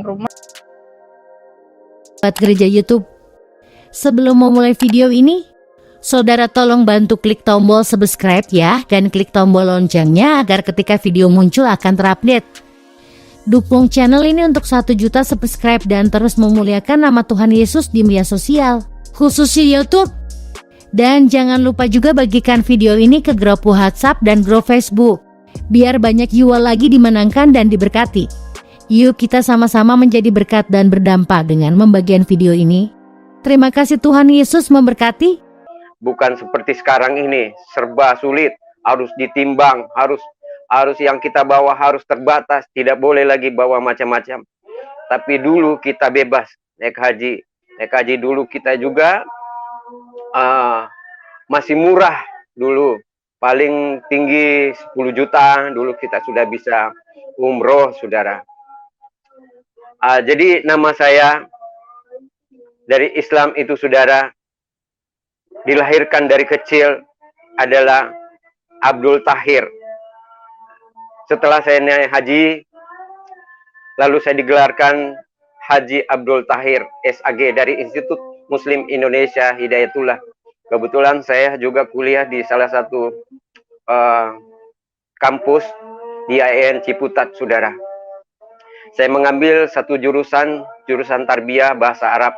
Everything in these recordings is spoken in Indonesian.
rumah. Buat gereja YouTube. Sebelum memulai video ini, saudara tolong bantu klik tombol subscribe ya, dan klik tombol loncengnya agar ketika video muncul akan terupdate. Dukung channel ini untuk 1 juta subscribe dan terus memuliakan nama Tuhan Yesus di media sosial, khususnya YouTube. Dan jangan lupa juga bagikan video ini ke grup WhatsApp dan grup Facebook, biar banyak jiwa lagi dimenangkan dan diberkati. Yuk kita sama-sama menjadi berkat dan berdampak dengan membagikan video ini. Terima kasih, Tuhan Yesus memberkati. Bukan seperti sekarang ini, serba sulit, harus ditimbang, harus yang kita bawa harus terbatas, tidak boleh lagi bawa macam-macam. Tapi dulu kita bebas naik haji dulu kita juga masih murah dulu, paling tinggi 10 juta dulu kita sudah bisa umroh, saudara. Jadi nama saya dari Islam itu, saudara, dilahirkan dari kecil adalah Abdul Tahir. Setelah saya naik haji, lalu saya digelarkan Haji Abdul Tahir SAG dari Institut Muslim Indonesia Hidayatullah. Kebetulan saya juga kuliah di salah satu kampus di IAIN Ciputat, saudara. Saya mengambil satu jurusan tarbiyah bahasa Arab,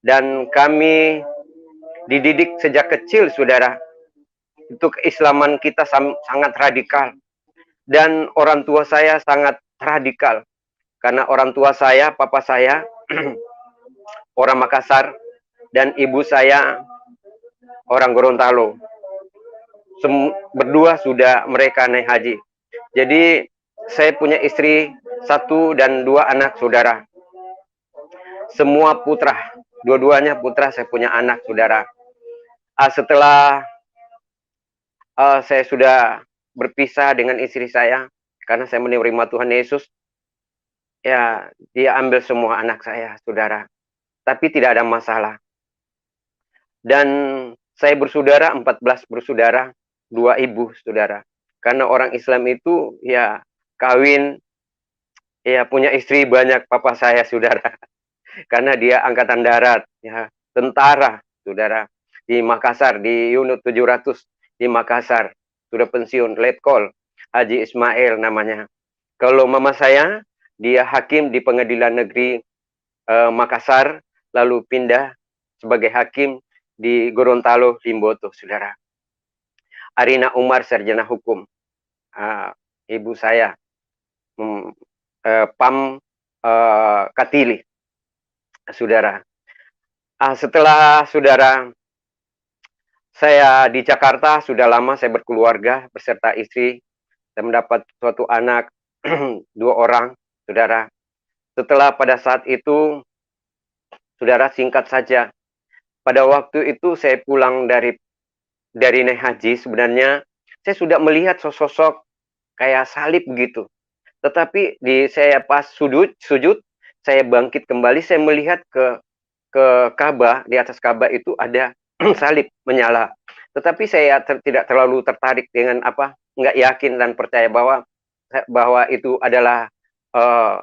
dan kami dididik sejak kecil, saudara. Itu keislaman kita sangat radikal, dan orang tua saya sangat radikal, karena orang tua saya, papa saya orang Makassar dan ibu saya orang Gorontalo. Berdua sudah mereka naik haji. Jadi saya punya istri 1 dan 2 anak, saudara. Semua putra, dua-duanya putra, saya punya anak, saudara. Setelah saya sudah berpisah dengan istri saya, karena saya menerima Tuhan Yesus, ya dia ambil semua anak saya, saudara. Tapi tidak ada masalah. Dan saya bersaudara, 14 bersaudara, 2 ibu, saudara. Karena orang Islam itu ya kawin, ya punya istri banyak, papa saya, saudara. Karena dia angkatan darat, ya tentara, saudara, di Makassar, di unit 700 di Makassar, sudah pensiun, Letkol Haji Ismail namanya. Kalau mama saya, dia hakim di Pengadilan Negeri Makassar, lalu pindah sebagai hakim di Gorontalo, Limboto, saudara. Arina Umar, sarjana hukum. Ibu saya Pam Katili, saudara. Setelah, saudara, saya di Jakarta sudah lama, saya berkeluarga beserta istri. Saya mendapat suatu anak 2 orang, saudara. Setelah pada saat itu, saudara, singkat saja, pada waktu itu saya pulang dari naik haji, sebenarnya saya sudah melihat sosok kayak salib begitu. Tetapi saya pas sujud, saya bangkit kembali, saya melihat ke Ka'bah, di atas Ka'bah itu ada salib menyala. Tetapi saya tidak terlalu tertarik dengan nggak yakin dan percaya bahwa itu adalah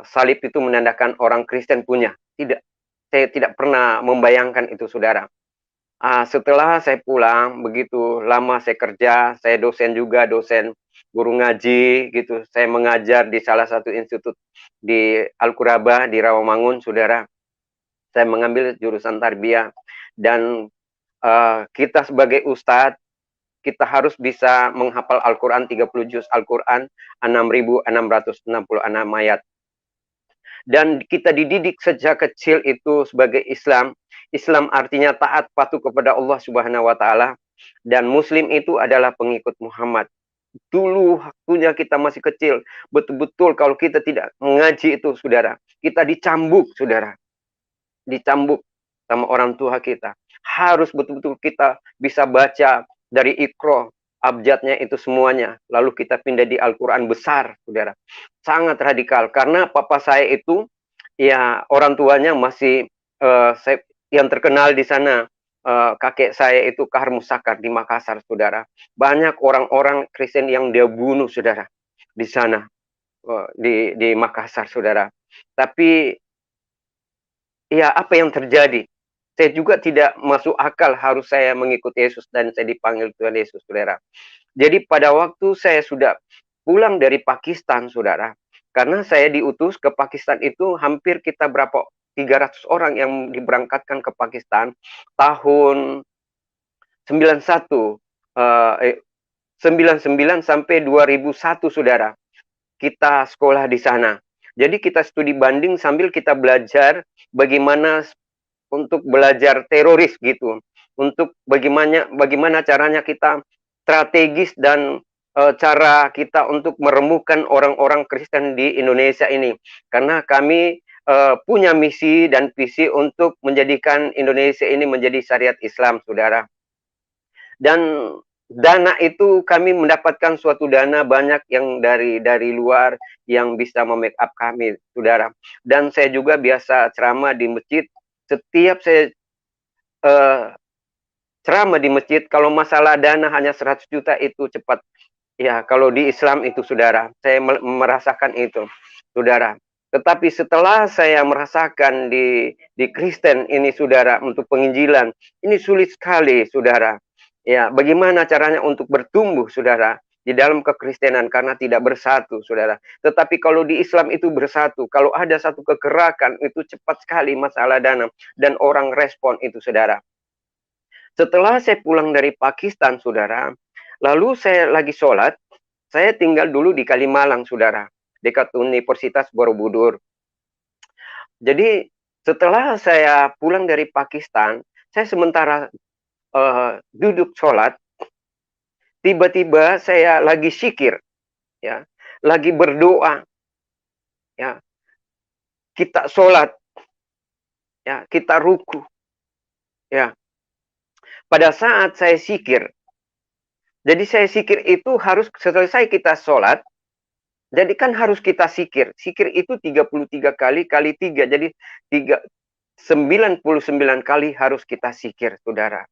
salib itu menandakan orang Kristen punya. Tidak, saya tidak pernah membayangkan itu, saudara. Setelah saya pulang, begitu lama saya kerja, saya dosen juga, dosen guru ngaji gitu. Saya mengajar di salah satu institut di Al-Quraba di Rawamangun, saudara. Saya mengambil jurusan tarbiyah, dan kita sebagai ustadz, kita harus bisa menghafal Al-Quran 30 juz Al-Quran, 6.666 ayat. Dan kita dididik sejak kecil itu sebagai Islam. Islam artinya taat patuh kepada Allah Subhanahu wa Ta'ala, dan Muslim itu adalah pengikut Muhammad. Dulu waktunya kita masih kecil, betul-betul kalau kita tidak mengaji itu, saudara, kita dicambuk, saudara. Dicambuk sama orang tua kita. Harus betul-betul kita bisa baca dari Iqra, abjadnya itu semuanya. Lalu kita pindah di Al-Quran besar, saudara. Sangat radikal, karena papa saya itu, ya orang tuanya masih, yang terkenal di sana, kakek saya itu Kahar Musakar di Makassar, saudara. Banyak orang-orang Kristen yang dia bunuh, saudara, di sana, di Makassar, saudara. Tapi ya apa yang terjadi? Saya juga tidak masuk akal harus saya mengikuti Yesus dan saya dipanggil Tuhan Yesus, saudara. Jadi pada waktu saya sudah pulang dari Pakistan, saudara, karena saya diutus ke Pakistan itu hampir kita berapa 300 orang yang diberangkatkan ke Pakistan tahun 91 99 sampai 2001, saudara. Kita sekolah di sana. Jadi kita studi banding sambil kita belajar bagaimana untuk belajar teroris gitu. Untuk bagaimana caranya kita strategis dan cara kita untuk merembukan orang-orang Kristen di Indonesia ini. Karena kami punya misi dan visi untuk menjadikan Indonesia ini menjadi syariat Islam, saudara. Dan dana itu kami mendapatkan suatu dana banyak yang dari luar yang bisa memake-up kami, saudara. Dan saya juga biasa ceramah di masjid. Setiap saya ceramah di masjid, kalau masalah dana hanya 100 juta itu cepat. Ya, kalau di Islam itu, saudara, saya merasakan itu, saudara. Tetapi setelah saya merasakan di Kristen ini, saudara, untuk penginjilan, ini sulit sekali, saudara. Ya, bagaimana caranya untuk bertumbuh, saudara, di dalam kekristenan karena tidak bersatu, saudara. Tetapi kalau di Islam itu bersatu, kalau ada satu kegerakan itu cepat sekali masalah dana dan orang respon itu, saudara. Setelah saya pulang dari Pakistan, saudara, lalu saya lagi sholat, saya tinggal dulu di Kalimalang, saudara, dekat Universitas Borobudur. Jadi setelah saya pulang dari Pakistan, saya sementara duduk sholat, tiba-tiba saya lagi zikir, ya, lagi berdoa, ya, kita sholat, ya, kita ruku, ya. Pada saat saya zikir, jadi saya zikir itu harus selesai kita sholat, jadi kan harus kita zikir. Zikir itu 33 kali kali 3, jadi 99 kali harus kita zikir, saudara.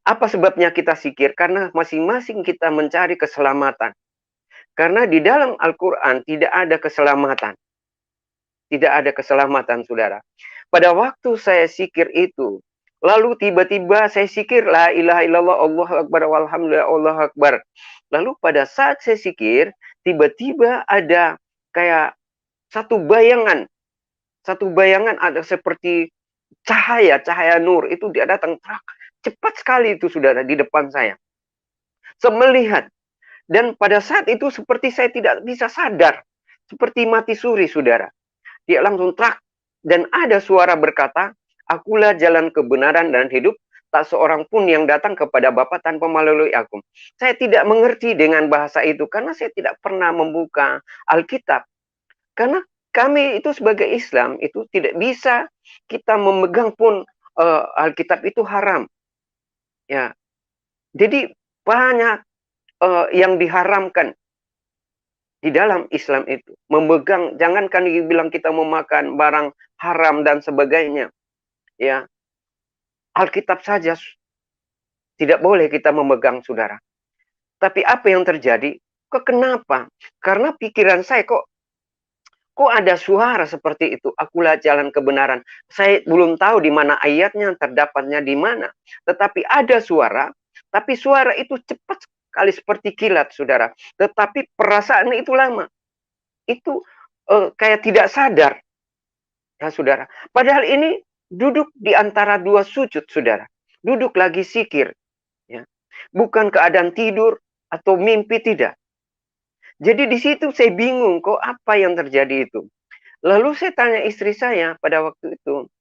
Apa sebabnya kita zikir? Karena masing-masing kita mencari keselamatan. Karena di dalam Al-Quran tidak ada keselamatan. Tidak ada keselamatan, saudara. Pada waktu saya zikir itu, lalu tiba-tiba saya zikir, la ilaha illallah, Allahu Akbar, walhamdulillah, Allahu Akbar. Lalu pada saat saya zikir, tiba-tiba ada kayak satu bayangan ada seperti cahaya nur itu dia datang cepat sekali itu, saudara, di depan saya. Saya melihat dan pada saat itu seperti saya tidak bisa sadar, seperti mati suri, saudara. Dia langsung dan ada suara berkata, akulah jalan kebenaran dan hidup, tak seorang pun yang datang kepada Bapa tanpa melalui aku. Saya tidak mengerti dengan bahasa itu karena saya tidak pernah membuka Alkitab. Karena kami itu sebagai Islam itu tidak bisa kita memegang pun Alkitab itu haram. Ya. Jadi banyak yang diharamkan di dalam Islam itu. Memegang, jangankan dibilang kita memakan barang haram dan sebagainya. Ya, Alkitab saja tidak boleh kita memegang, saudara. Tapi apa yang terjadi? Kenapa? Karena pikiran saya kok ada suara seperti itu? Akulah jalan kebenaran. Saya belum tahu di mana ayatnya, terdapatnya di mana. Tetapi ada suara, tapi suara itu cepat sekali seperti kilat, saudara. Tetapi perasaan itu lama. Itu kayak tidak sadar. Ya, saudara. Padahal ini duduk di antara dua sujud, saudara. Duduk lagi zikir. Ya. Bukan keadaan tidur atau mimpi, tidak. Jadi di situ saya bingung, kok apa yang terjadi itu. Lalu saya tanya istri saya pada waktu itu.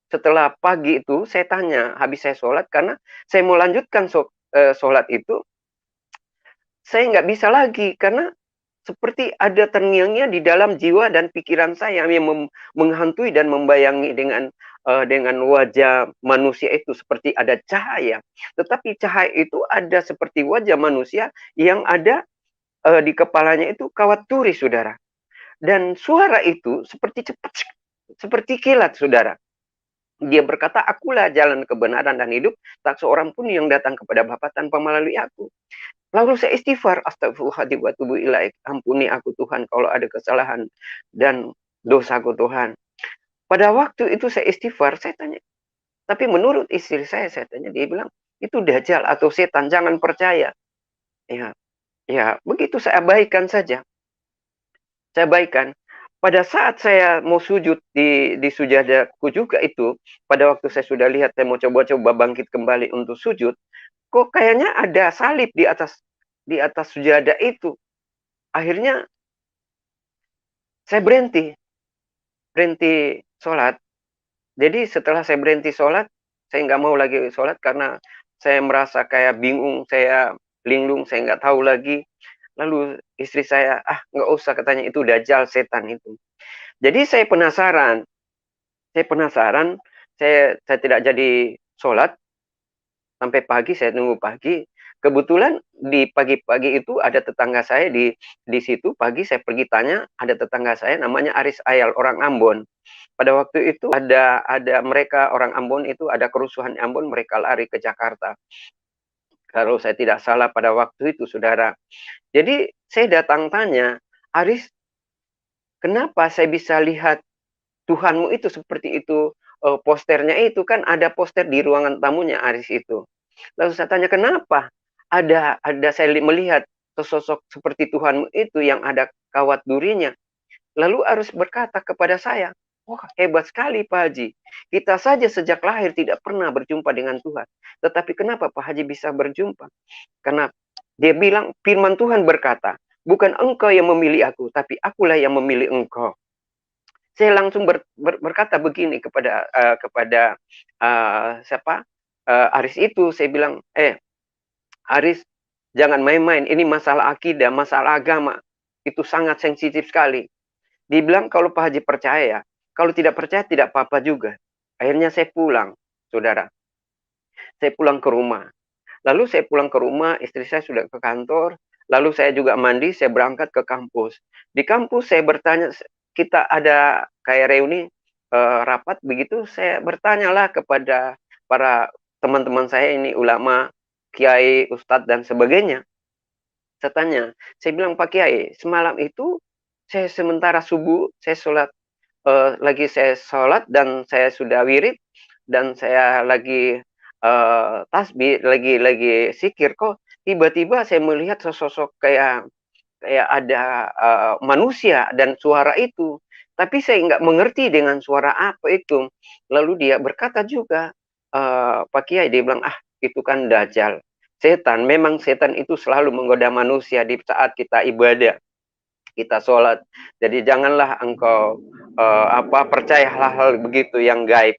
Setelah pagi itu saya tanya, habis saya sholat, karena saya mau lanjutkan sholat itu. Saya nggak bisa lagi, karena seperti ada terngiang-nya di dalam jiwa dan pikiran saya yang menghantui dan membayangi dengan wajah manusia itu seperti ada cahaya. Tetapi cahaya itu ada seperti wajah manusia yang ada di kepalanya itu kawat turis, saudara. Dan suara itu seperti cepat, seperti kilat, saudara. Dia berkata, akulah jalan kebenaran dan hidup, tak seorang pun yang datang kepada Bapa tanpa melalui aku. Lalu saya istighfar, astagfirullahaladzim wa tubu ilaik. Ampuni aku Tuhan kalau ada kesalahan. Dan dosaku Tuhan. Pada waktu itu saya istighfar, saya tanya, tapi menurut istri saya tanya, dia bilang, itu dajjal atau setan, jangan percaya. Ya, ya begitu saya abaikan saja. Saya abaikan. Pada saat saya mau sujud di sujadaku juga itu, pada waktu saya sudah lihat saya mau coba-coba bangkit kembali untuk sujud, kok kayaknya ada salib di atas sujadah itu. Akhirnya saya berhenti sholat. Jadi setelah saya berhenti sholat, saya nggak mau lagi sholat karena saya merasa kayak bingung, saya linglung, saya nggak tahu lagi. Lalu istri saya, nggak usah katanya, itu dajjal, setan itu. Jadi saya penasaran, saya tidak jadi sholat sampai pagi, saya tunggu pagi. Kebetulan di pagi-pagi itu ada tetangga saya di situ. Pagi saya pergi tanya, ada tetangga saya namanya Aris Ayal, orang Ambon. Pada waktu itu ada mereka orang Ambon itu ada kerusuhan di Ambon, mereka lari ke Jakarta. Kalau saya tidak salah pada waktu itu, saudara. Jadi saya datang tanya, Aris, kenapa saya bisa lihat Tuhanmu itu seperti itu? Posternya itu kan ada poster di ruangan tamunya Aris itu. Lalu saya tanya, kenapa? Ada saya melihat sosok seperti Tuhanmu itu yang ada kawat durinya. Lalu Aris berkata kepada saya, wah hebat sekali Pak Haji. Kita saja sejak lahir tidak pernah berjumpa dengan Tuhan. Tetapi kenapa Pak Haji bisa berjumpa? Karena dia bilang, firman Tuhan berkata, bukan engkau yang memilih aku, tapi akulah yang memilih engkau. Saya langsung berkata begini kepada siapa Aris itu. Saya bilang, Aris, jangan main-main. Ini masalah akidah, masalah agama. Itu sangat sensitif sekali. Dibilang kalau Pak Haji percaya, kalau tidak percaya tidak apa-apa juga. Akhirnya saya pulang, saudara. Saya pulang ke rumah. Lalu saya pulang ke rumah, istri saya sudah ke kantor. Lalu saya juga mandi, saya berangkat ke kampus. Di kampus saya bertanya, kita ada kayak reuni rapat begitu, saya bertanyalah kepada para teman-teman saya ini, ulama, kiai, ustadz dan sebagainya. Saya tanya, saya bilang, Pak Kiai, semalam itu saya sementara subuh, saya sholat, lagi saya sholat dan saya sudah wirid dan saya lagi tasbih, lagi zikir, kok tiba-tiba saya melihat sosok kayak ada manusia dan suara itu. Tapi saya nggak mengerti dengan suara apa itu. Lalu dia berkata juga, Pak Kiai, dia bilang, itu kan dajjal. Setan, memang setan itu selalu menggoda manusia di saat kita ibadah, kita sholat. Jadi janganlah engkau percaya hal-hal begitu yang gaib.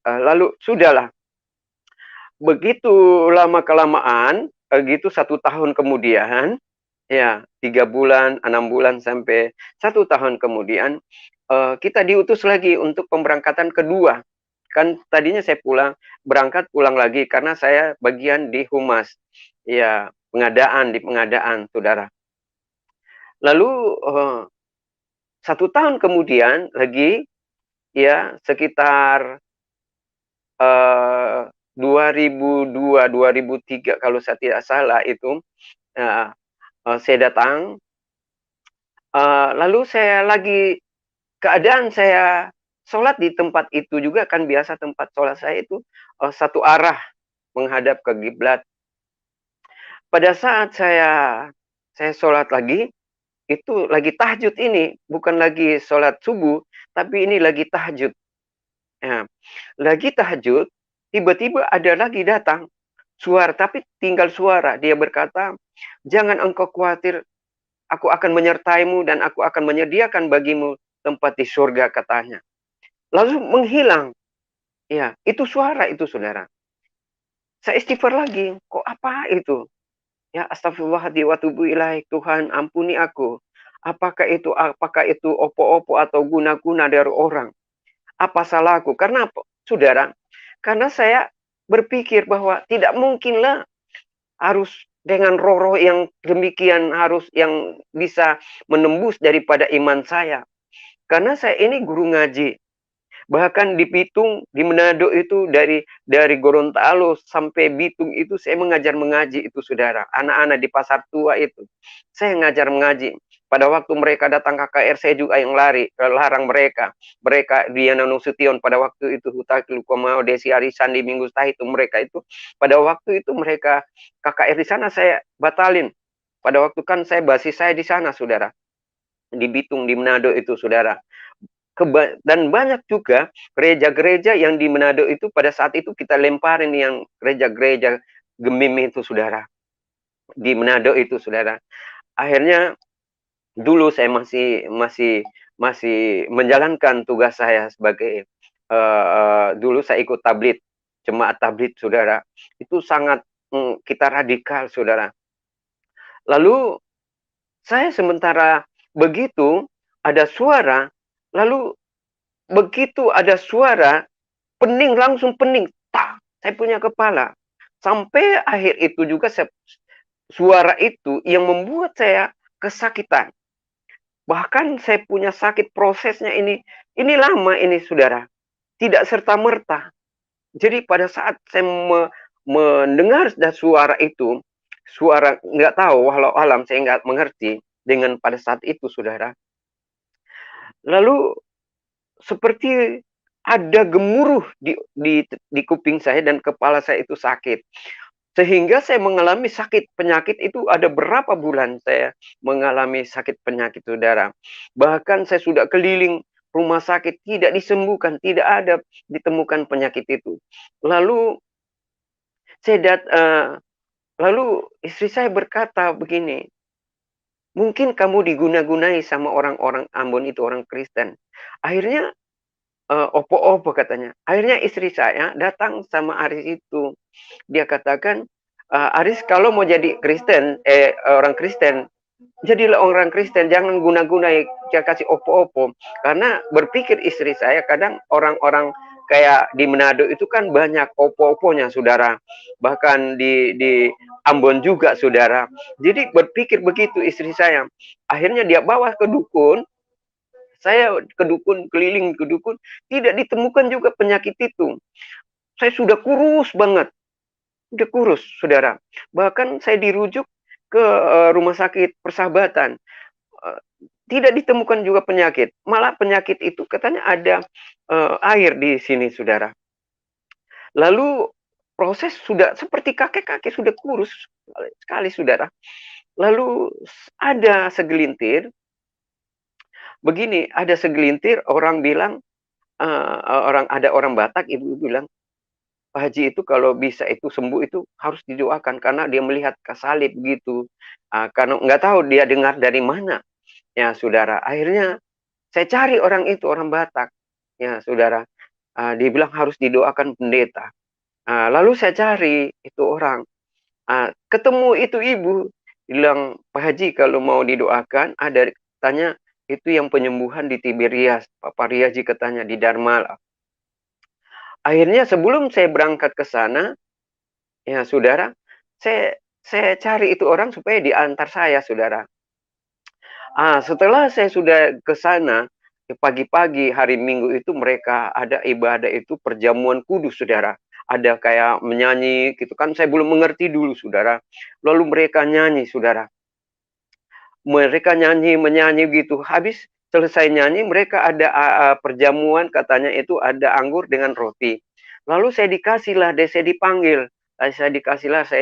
Lalu sudahlah, begitu lama-kelamaan, gitu 1 tahun kemudian, ya 3 bulan, 6 bulan, sampai 1 tahun kemudian, kita diutus lagi untuk pemberangkatan kedua. Kan tadinya saya berangkat pulang lagi karena saya bagian di humas. Ya, di pengadaan, saudara. Lalu 1 tahun kemudian lagi, ya sekitar 2002, 2003 kalau saya tidak salah itu, saya datang, lalu saya lagi keadaan saya sholat di tempat itu juga, kan biasa tempat sholat saya itu satu arah menghadap ke kiblat. Pada saat saya sholat lagi, itu lagi tahajud ini, bukan lagi sholat subuh, tapi ini lagi tahajud. Ya, lagi tahajud, tiba-tiba ada lagi datang suara, tapi tinggal suara. Dia berkata, jangan engkau khawatir, aku akan menyertaimu dan aku akan menyediakan bagimu tempat di surga, katanya. Lalu menghilang. Ya, itu suara itu, saudara. Saya istighfar lagi, kok apa itu? Ya, astagfirullahaladzim wa tubu ilaih, Tuhan ampuni aku. Apakah itu opo-opo atau guna-guna dari orang? Apa salahku? Karena apa? Saudara, karena saya berpikir bahwa tidak mungkinlah harus dengan roh-roh yang demikian, harus yang bisa menembus daripada iman saya. Karena saya ini guru ngaji. Bahkan di Bitung, di Manado itu, dari Gorontalo sampai Bitung itu saya mengajar mengaji itu, saudara. Anak-anak di Pasar Tua itu, saya ngajar mengaji. Pada waktu mereka datang KKR, saya juga yang larang mereka. Mereka Diana Nasution pada waktu itu, Hutaki Lukomao, Desi Arisan di Minggu Tah itu, mereka itu pada waktu itu mereka KKR di sana saya batalin. Pada waktu kan saya basis saya di sana, saudara, di Bitung, di Manado itu, saudara. Dan banyak juga gereja-gereja yang di Manado itu pada saat itu kita lemparin yang gereja-gereja Gemim itu, saudara, di Manado itu, saudara. Akhirnya dulu saya masih menjalankan tugas saya sebagai dulu saya ikut tablit, jemaat tablit, saudara. Itu sangat kita radikal, saudara. Lalu saya sementara begitu ada suara, lalu begitu ada suara, pening, langsung pening. Tak, saya punya kepala. Sampai akhir itu juga suara itu yang membuat saya kesakitan. Bahkan saya punya sakit prosesnya ini lama ini, saudara. Tidak serta-merta. Jadi pada saat saya mendengar suara itu, suara nggak tahu, walau alam saya nggak mengerti dengan pada saat itu, saudara. Lalu seperti ada gemuruh di kuping saya dan kepala saya itu sakit. Sehingga saya mengalami sakit penyakit itu ada berapa bulan saya mengalami sakit penyakit, saudara. Bahkan saya sudah keliling rumah sakit, tidak disembuhkan, tidak ada ditemukan penyakit itu. Lalu lalu istri saya berkata begini, mungkin kamu diguna-gunai sama orang-orang Ambon itu, orang Kristen. Akhirnya opo-opo katanya. Akhirnya istri saya datang sama Aris itu. Dia katakan, Aris kalau mau jadi Kristen, orang Kristen, jadilah orang Kristen, jangan guna-gunai, jangan kasih opo-opo. Karena berpikir istri saya, kadang orang-orang kayak di Manado itu kan banyak opo-oponya, saudara. Bahkan di Ambon juga, saudara. Jadi berpikir begitu istri saya. Akhirnya dia bawa ke dukun. Saya ke dukun, keliling ke dukun, tidak ditemukan juga penyakit itu. Saya sudah kurus banget. Sudah kurus, saudara. Bahkan saya dirujuk ke rumah sakit Persahabatan. Tidak ditemukan juga penyakit. Malah penyakit itu katanya ada air di sini, saudara. Lalu proses sudah seperti kakek-kakek, sudah kurus sekali, saudara. Lalu ada segelintir, begini, ada segelintir orang bilang, ada orang Batak, ibu bilang, Pak Haji itu kalau bisa itu sembuh itu harus didoakan karena dia melihat salib gitu. Karena nggak tahu dia dengar dari mana, ya saudara. Akhirnya saya cari orang itu, orang Batak, ya saudara. Dia bilang harus didoakan pendeta. Lalu saya cari itu orang, ketemu itu ibu, bilang Pak Haji kalau mau didoakan ada, tanya itu yang penyembuhan di Tiberias, Pak Pariaji katanya di Dharma. Akhirnya sebelum saya berangkat ke sana, ya saudara, saya cari itu orang supaya diantar saya, saudara. Setelah saya sudah ke sana, pagi-pagi hari Minggu itu mereka ada ibadah itu perjamuan kudus, saudara. Ada kayak menyanyi gitu kan, saya belum mengerti dulu, saudara. Lalu mereka nyanyi, saudara. Mereka menyanyi gitu. Habis selesai nyanyi, mereka ada perjamuan, katanya itu ada anggur dengan roti. Lalu saya dipanggil. Saya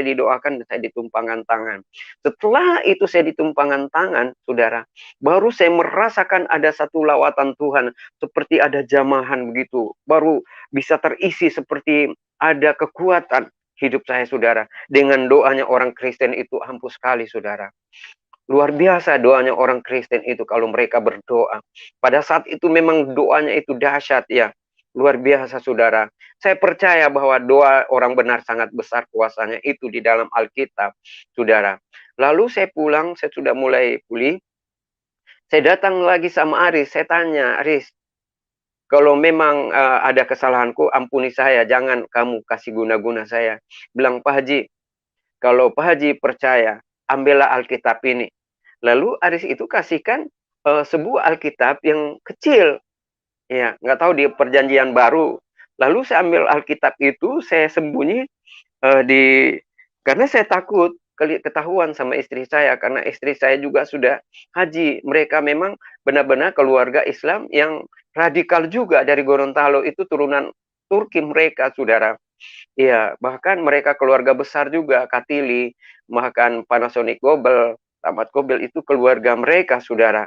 didoakan, saya ditumpangkan tangan. Setelah itu saya ditumpangkan tangan, saudara, baru saya merasakan ada satu lawatan Tuhan, seperti ada jamahan begitu. Baru bisa terisi seperti ada kekuatan hidup saya, saudara. Dengan doanya orang Kristen itu ampuh sekali, saudara. Luar biasa doanya orang Kristen itu kalau mereka berdoa. Pada saat itu memang doanya itu dahsyat, ya. Luar biasa, saudara. Saya percaya bahwa doa orang benar sangat besar kuasanya itu di dalam Alkitab, saudara. Lalu saya pulang, saya sudah mulai pulih. Saya datang lagi sama Aris, saya tanya, Aris, kalau memang ada kesalahanku, ampuni saya, jangan kamu kasih guna-guna saya. Bilang, Pak Haji, kalau Pak Haji percaya, ambillah Alkitab ini. Lalu Aris itu kasihkan sebuah Alkitab yang kecil, ya, nggak tahu di Perjanjian Baru. Lalu saya ambil Alkitab itu, saya sembunyi karena saya takut ketahuan sama istri saya, karena istri saya juga sudah haji. Mereka memang benar-benar keluarga Islam yang radikal juga dari Gorontalo, itu turunan Turki mereka, saudara. Iya, bahkan mereka keluarga besar juga, Katili, bahkan Panasonic Gobel, Tamat Gobel itu keluarga mereka, saudara.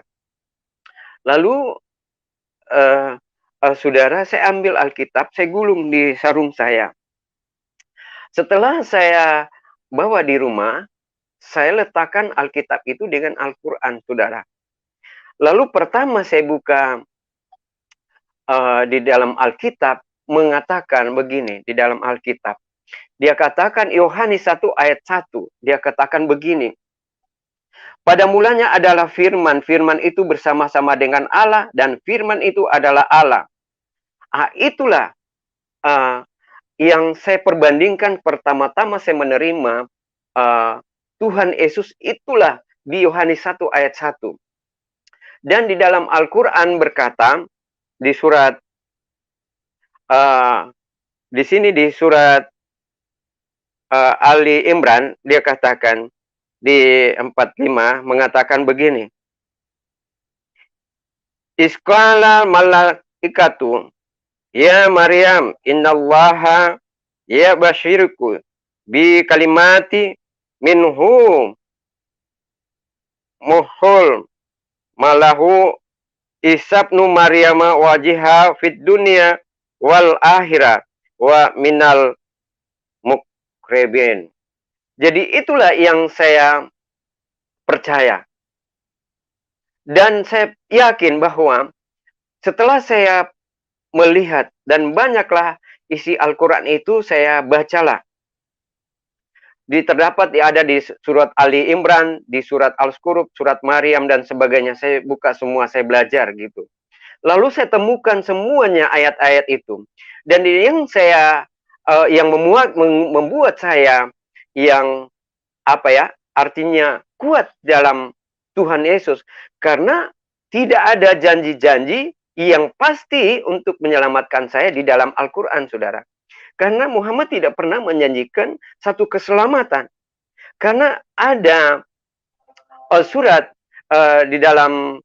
Lalu, saudara, saya ambil Alkitab, saya gulung di sarung saya. Setelah saya bawa di rumah, saya letakkan Alkitab itu dengan Al-Quran, saudara. Lalu pertama saya buka di dalam Alkitab, mengatakan begini, di dalam Alkitab. Dia katakan Yohanes 1 ayat 1, dia katakan begini. Pada mulanya adalah firman, firman itu bersama-sama dengan Allah, dan firman itu adalah Allah. Itulah yang saya perbandingkan pertama-tama saya menerima Tuhan Yesus, itulah di Yohanes 1 ayat 1. Dan di dalam Al-Quran berkata, di surat, di sini di surat Ali Imran, dia katakan, di 45 mengatakan begini. Isqala malaikatu, ya Maryam, innallaha ya basyirku bi kalimati minhu muhul malahu isabnu Maryama wajiha fid dunya wal akhirah wa minal muqrabin. Jadi itulah yang saya percaya. Dan saya yakin bahwa setelah saya melihat dan banyaklah isi Al-Quran itu saya bacalah. Terdapat ada di surat Ali Imran, di surat Al-Zukhruf, surat Maryam dan sebagainya. Saya buka semua, saya belajar gitu. Lalu saya temukan semuanya ayat-ayat itu. Dan yang saya yang membuat saya yang artinya kuat dalam Tuhan Yesus, karena tidak ada janji-janji yang pasti untuk menyelamatkan saya di dalam Al-Quran, saudara. Karena Muhammad tidak pernah menjanjikan satu keselamatan. Karena ada surat di dalam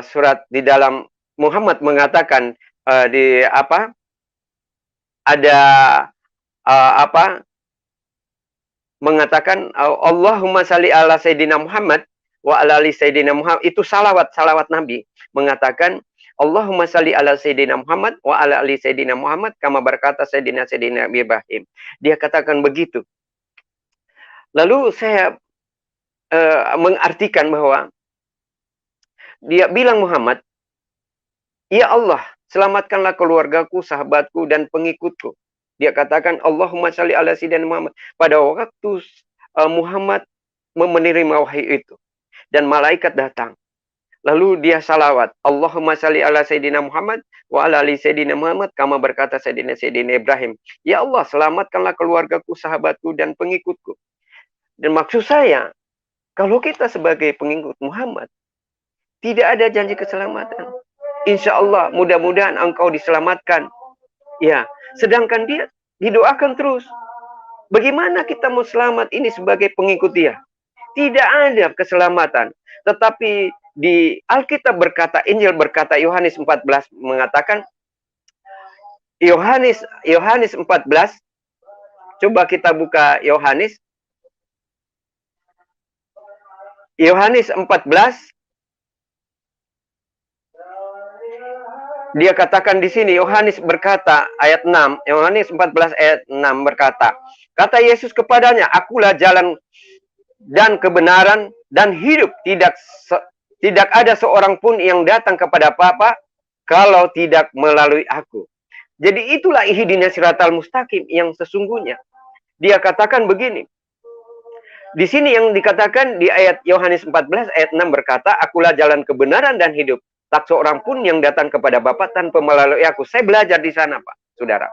surat di dalam Muhammad mengatakan mengatakan Allahumma salli ala Sayyidina Muhammad wa ala ali Sayyidina Muhammad, itu salawat Nabi, mengatakan Allahumma salli ala Sayyidina Muhammad wa ala ali Sayyidina Muhammad kama berkata Sayyidina Ibrahim. Dia katakan begitu. Lalu saya mengartikan bahwa dia bilang Muhammad, ya Allah, selamatkanlah keluargaku, sahabatku, dan pengikutku. Dia katakan Allahumma salli ala Sayyidina Muhammad. Pada waktu Muhammad menerima wahyu itu, dan malaikat datang. Lalu dia salawat. Allahumma salli ala Sayyidina Muhammad wa ala ali Sayyidina Muhammad kama berkata Sayyidina Ibrahim. Ya Allah, selamatkanlah keluargaku, sahabatku, dan pengikutku. Dan maksud saya, kalau kita sebagai pengikut Muhammad, tidak ada janji keselamatan. Insya Allah, mudah-mudahan engkau diselamatkan. Ya, sedangkan dia didoakan terus. Bagaimana kita mau selamat ini sebagai pengikut dia? Tidak ada keselamatan. Tetapi di Alkitab berkata, Injil berkata, Yohanes 14 mengatakan, Yohanes 14, coba kita buka Yohanes 14, dia katakan di sini, Yohanes berkata, ayat 6, Yohanes 14 ayat 6 berkata, kata Yesus kepadanya, akulah jalan dan kebenaran dan hidup, tidak ada seorang pun yang datang kepada Bapa kalau tidak melalui aku. Jadi itulah ihdinas siratal mustaqim yang sesungguhnya. Dia katakan begini. Di sini yang dikatakan di ayat Yohanes 14 ayat 6 berkata, akulah jalan kebenaran dan hidup. Tak seorang pun yang datang kepada Bapa tanpa melalui aku. Saya belajar di sana, Pak, saudara.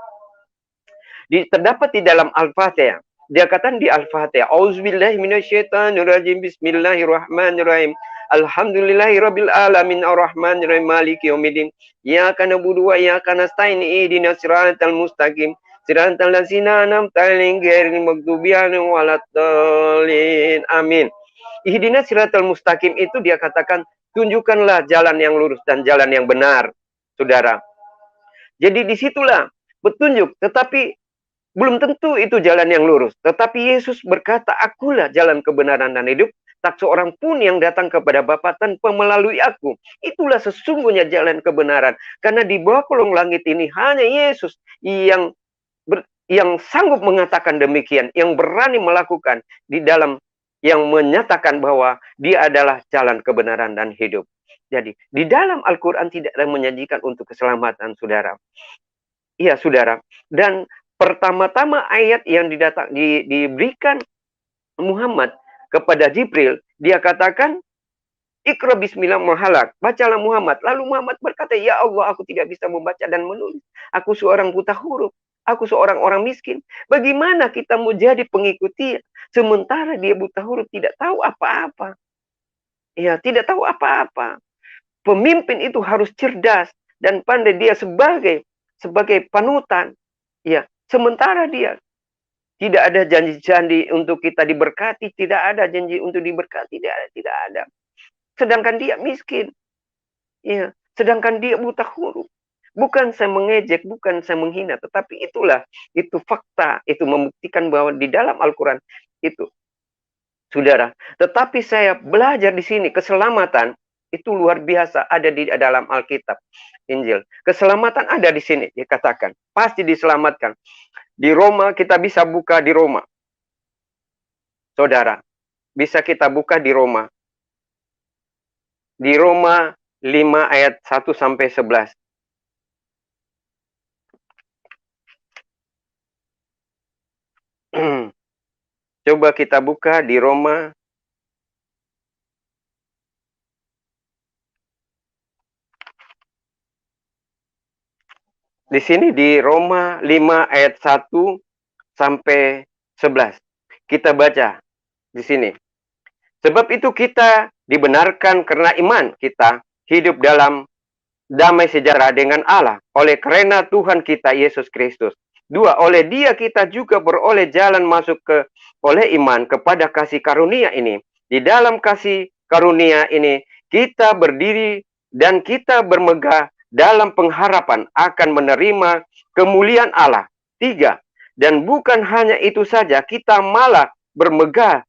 Terdapat di dalam Al-Fatihah. Dia katakan di Al-Fatihah, Auzubillahi minasyaitonirrajim, Bismillahirrahmanirrahim. Alhamdulillahirabbil alamin arrahmanirrahim maliki yaumiddin. Iyyaka na'budu wa iyyaka nasta'in ihdinas siratal mustaqim. siratal ladzina an'amta 'alaihim ghairil maghdubi 'alaihim waladdallin. Amin. Ihdinas siratal mustaqim itu dia katakan, tunjukkanlah jalan yang lurus dan jalan yang benar, saudara. Jadi disitulah petunjuk, tetapi belum tentu itu jalan yang lurus. Tetapi Yesus berkata, akulah jalan kebenaran dan hidup. Tak seorang pun yang datang kepada Bapa tanpa melalui aku. Itulah sesungguhnya jalan kebenaran. Karena di bawah kolong langit ini hanya Yesus yang sanggup mengatakan demikian. Yang berani melakukan di dalam, yang menyatakan bahwa dia adalah jalan kebenaran dan hidup. Jadi di dalam Al-Quran tidak ada menyajikan untuk keselamatan, saudara. Iya, saudara. Dan pertama-tama ayat yang diberikan Muhammad kepada Jibril, dia katakan, Iqra bismillah mahalak, bacalah Muhammad. Lalu Muhammad berkata, ya Allah, aku tidak bisa membaca dan menulis. Aku seorang buta huruf. Aku seorang orang miskin. Bagaimana kita mau jadi pengikut dia, sementara dia buta huruf, tidak tahu apa-apa. Ya, tidak tahu apa-apa. Pemimpin itu harus cerdas dan pandai, dia sebagai panutan. Ya, sementara dia tidak ada janji-janji untuk kita diberkati, tidak ada janji untuk diberkati, tidak ada. Sedangkan dia miskin. Ya, sedangkan dia buta huruf. Bukan saya mengejek, bukan saya menghina, tetapi itu fakta, itu membuktikan bahwa di dalam Al-Quran itu, saudara. Tetapi saya belajar di sini, keselamatan itu luar biasa ada di dalam Alkitab, Injil. Keselamatan ada di sini, dikatakan. Pasti diselamatkan. Di Roma, kita bisa buka di Roma. Saudara, bisa kita buka di Roma. Di Roma 5 ayat 1 sampai 11. Coba kita buka di Roma. Di sini di Roma 5 ayat 1 sampai 11. Kita baca di sini. Sebab itu kita dibenarkan karena iman kita hidup dalam damai sejahtera dengan Allah oleh karena Tuhan kita Yesus Kristus. 2. Oleh Dia kita juga beroleh jalan masuk oleh iman kepada kasih karunia ini. Di dalam kasih karunia ini kita berdiri dan kita bermegah dalam pengharapan akan menerima kemuliaan Allah. 3. Dan bukan hanya itu saja, kita malah bermegah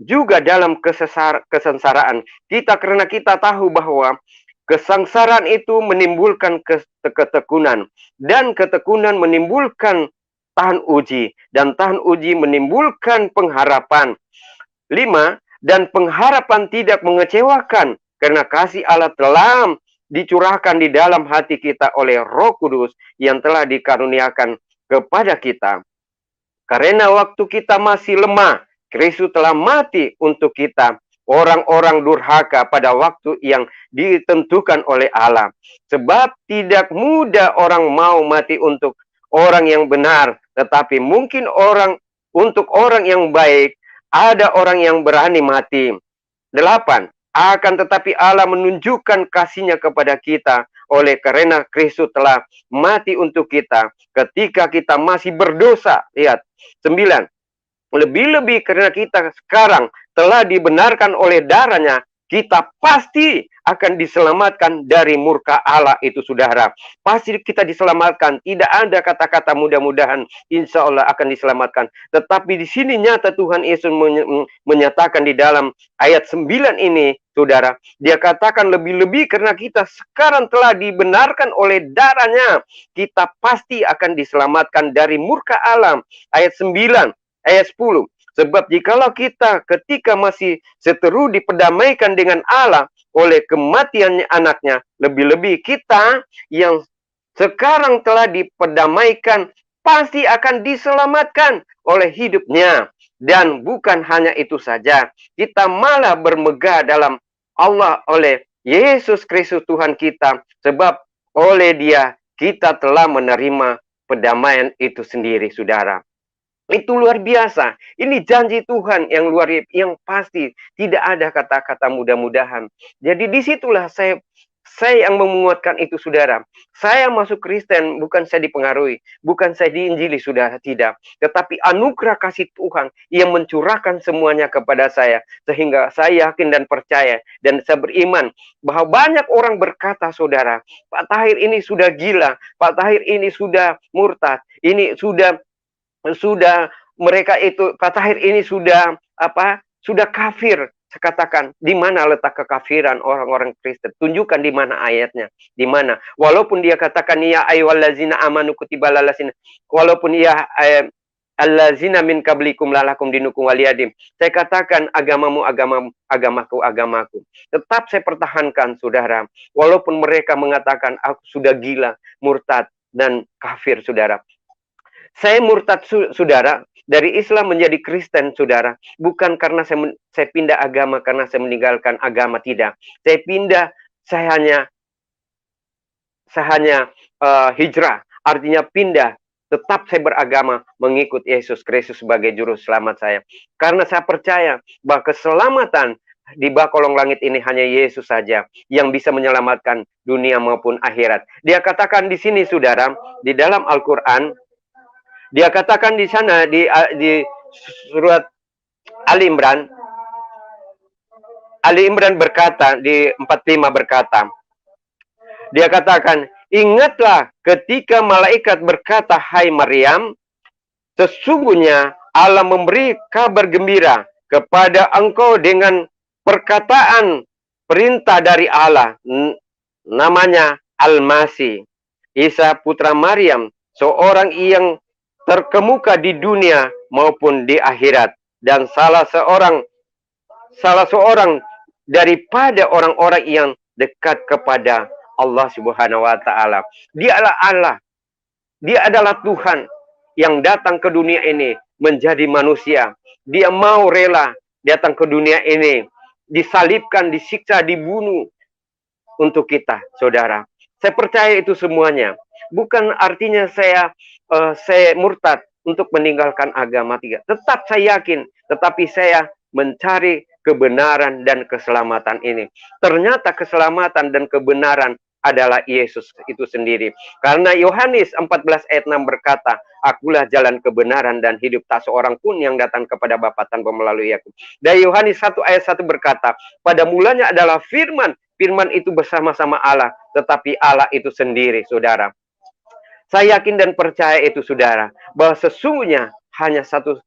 juga dalam kesengsaraan kita, karena kita tahu bahwa kesengsaraan itu menimbulkan ketekunan, dan ketekunan menimbulkan tahan uji, dan tahan uji menimbulkan pengharapan. 5. Dan pengharapan tidak mengecewakan, karena kasih Allah telah dicurahkan di dalam hati kita oleh Roh Kudus yang telah dikaruniakan kepada kita. Karena waktu kita masih lemah, Kristus telah mati untuk kita, orang-orang durhaka, pada waktu yang ditentukan oleh Allah. Sebab tidak mudah orang mau mati untuk orang yang benar, tetapi mungkin untuk orang yang baik, ada orang yang berani mati. 8. Akan tetapi Allah menunjukkan kasih-Nya kepada kita oleh karena Kristus telah mati untuk kita ketika kita masih berdosa. Lihat. 9. Lebih-lebih karena kita sekarang telah dibenarkan oleh darah-Nya, kita pasti akan diselamatkan dari murka Allah itu, saudara. Pasti kita diselamatkan. Tidak ada kata-kata mudah-mudahan, insya Allah akan diselamatkan. Tetapi di sini nyata Tuhan Yesus menyatakan di dalam ayat 9 ini, saudara. Dia katakan lebih-lebih karena kita sekarang telah dibenarkan oleh darah-Nya, kita pasti akan diselamatkan dari murka Allah. Ayat 9, ayat 10. Sebab jikalau kita ketika masih seteru diperdamaikan dengan Allah oleh kematian anaknya, lebih-lebih kita yang sekarang telah diperdamaikan pasti akan diselamatkan oleh hidupnya. Dan bukan hanya itu saja, kita malah bermegah dalam Allah oleh Yesus Kristus Tuhan kita. Sebab oleh Dia kita telah menerima perdamaian itu sendiri, saudara. Itu luar biasa. Ini janji Tuhan yang luar biasa, yang pasti tidak ada kata-kata mudah-mudahan. Jadi disitulah saya Saya yang menguatkan itu, saudara. Saya masuk Kristen bukan saya dipengaruhi, bukan saya diinjili, saudara, tidak. Tetapi anugerah kasih Tuhan yang mencurahkan semuanya kepada saya. Sehingga saya yakin dan percaya dan saya beriman bahwa banyak orang berkata, saudara, Pak Tahir ini sudah gila, Pak Tahir ini sudah murtad, ini sudah mereka itu, Pak Tahir ini sudah apa? Sudah kafir. Saya katakan, di mana letak kekafiran orang-orang Kristen? Tunjukkan di mana ayatnya, di mana. Walaupun dia katakan ya ayyuhallazina amanu kutiba lalasin, walaupun ya allazina min qablikum lalakum dinukum waliyadim. Saya katakan agamamu agamamu, agamaku agamaku. Tetap saya pertahankan, saudara. Walaupun mereka mengatakan aku sudah gila, murtad dan kafir, saudara. Saya murtad, saudara, dari Islam menjadi Kristen, saudara. Bukan karena saya pindah agama, karena saya meninggalkan agama, tidak. Saya pindah, saya hanya hijrah, artinya pindah. Tetap saya beragama mengikut Yesus Kristus sebagai juru selamat saya. Karena saya percaya bahwa keselamatan di bawah kolong langit ini hanya Yesus saja yang bisa menyelamatkan dunia maupun akhirat. Dia katakan di sini, saudara, di dalam Al-Quran, dia katakan di sana di surat Ali Imran berkata di 45 berkata, dia katakan, ingatlah ketika malaikat berkata, hai Maryam, sesungguhnya Allah memberi kabar gembira kepada engkau dengan perkataan perintah dari Allah, namanya Al-Masih, Isa putra Maryam, seorang yang terkemuka di dunia maupun di akhirat, dan salah seorang daripada orang-orang yang dekat kepada Allah Subhanahu wa taala. Dia adalah Allah. Dia adalah Tuhan yang datang ke dunia ini menjadi manusia. Dia mau rela datang ke dunia ini, disalibkan, disiksa, dibunuh untuk kita, saudara. Saya percaya itu semuanya. Bukan artinya saya murtad untuk meninggalkan agama, tidak. Tetap saya yakin, tetapi saya mencari kebenaran dan keselamatan ini. Ternyata keselamatan dan kebenaran adalah Yesus itu sendiri. Karena Yohanes 14 ayat 6 berkata, akulah jalan kebenaran dan hidup, tak seorang pun yang datang kepada Bapa tanpa melalui aku. Dan Yohanes 1 ayat 1 berkata, pada mulanya adalah firman, firman itu bersama-sama Allah, tetapi Allah itu sendiri, saudara. Saya yakin dan percaya itu, saudara, bahwa sesungguhnya hanya satu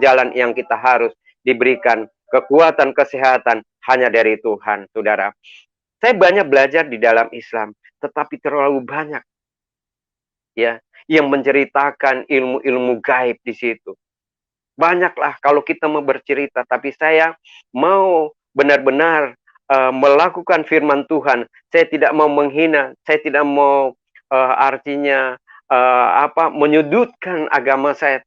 jalan yang kita harus diberikan, kekuatan, kesehatan hanya dari Tuhan, saudara. Saya banyak belajar di dalam Islam, tetapi terlalu banyak ya yang menceritakan ilmu-ilmu gaib di situ. Banyaklah kalau kita mau bercerita, tapi saya mau benar-benar melakukan firman Tuhan. Saya tidak mau menghina, saya tidak mau artinya menyudutkan agama saya.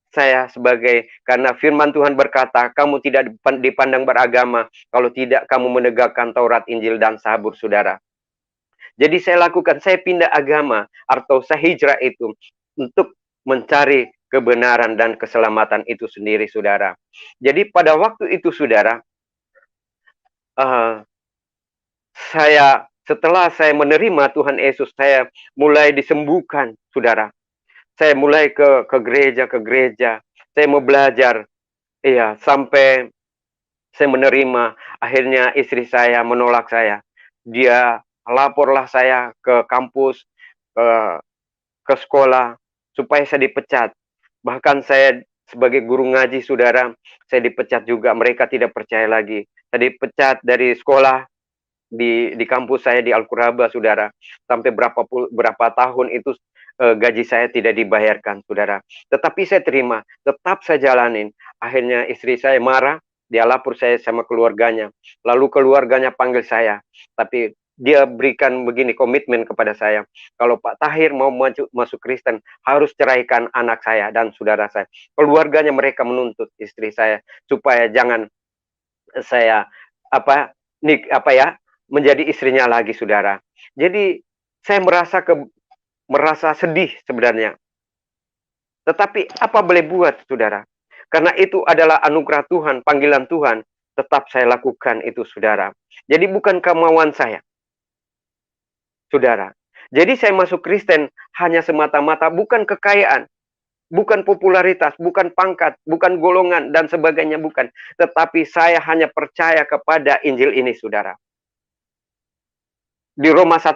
Saya sebagai, karena firman Tuhan berkata, kamu tidak dipandang beragama kalau tidak kamu menegakkan Taurat, Injil, dan Zabur, saudara. Jadi saya lakukan, saya pindah agama atau saya hijrah itu untuk mencari kebenaran dan keselamatan itu sendiri, saudara. Jadi pada waktu itu, saudara, setelah saya menerima Tuhan Yesus, saya mulai disembuhkan, saudara. Saya mulai ke gereja, saya mau belajar, sampai saya menerima. Akhirnya istri saya menolak saya. Dia laporlah saya ke kampus, ke sekolah, supaya saya dipecat. Bahkan saya sebagai guru ngaji, saudara, saya dipecat juga. Mereka tidak percaya lagi. Saya dipecat dari sekolah di kampus saya di Al-Quraba, saudara. Sampai berapa tahun itu gaji saya tidak dibayarkan, saudara. Tetapi saya terima, tetap saya jalanin. Akhirnya istri saya marah, dia lapor saya sama keluarganya. Lalu keluarganya panggil saya, tapi dia berikan begini komitmen kepada saya. Kalau Pak Tahir mau masuk Kristen, harus ceraikan anak saya dan saudara saya. Keluarganya mereka menuntut istri saya supaya jangan saya menjadi istrinya lagi, saudara. Jadi saya merasa sedih sebenarnya. Tetapi apa boleh buat, saudara? Karena itu adalah anugerah Tuhan, panggilan Tuhan. Tetap saya lakukan itu, saudara. Jadi bukan kemauan saya. saudara. Jadi saya masuk Kristen hanya semata-mata bukan kekayaan, bukan popularitas, bukan pangkat, bukan golongan, dan sebagainya, bukan. Tetapi saya hanya percaya kepada Injil ini, saudara. Di Roma 1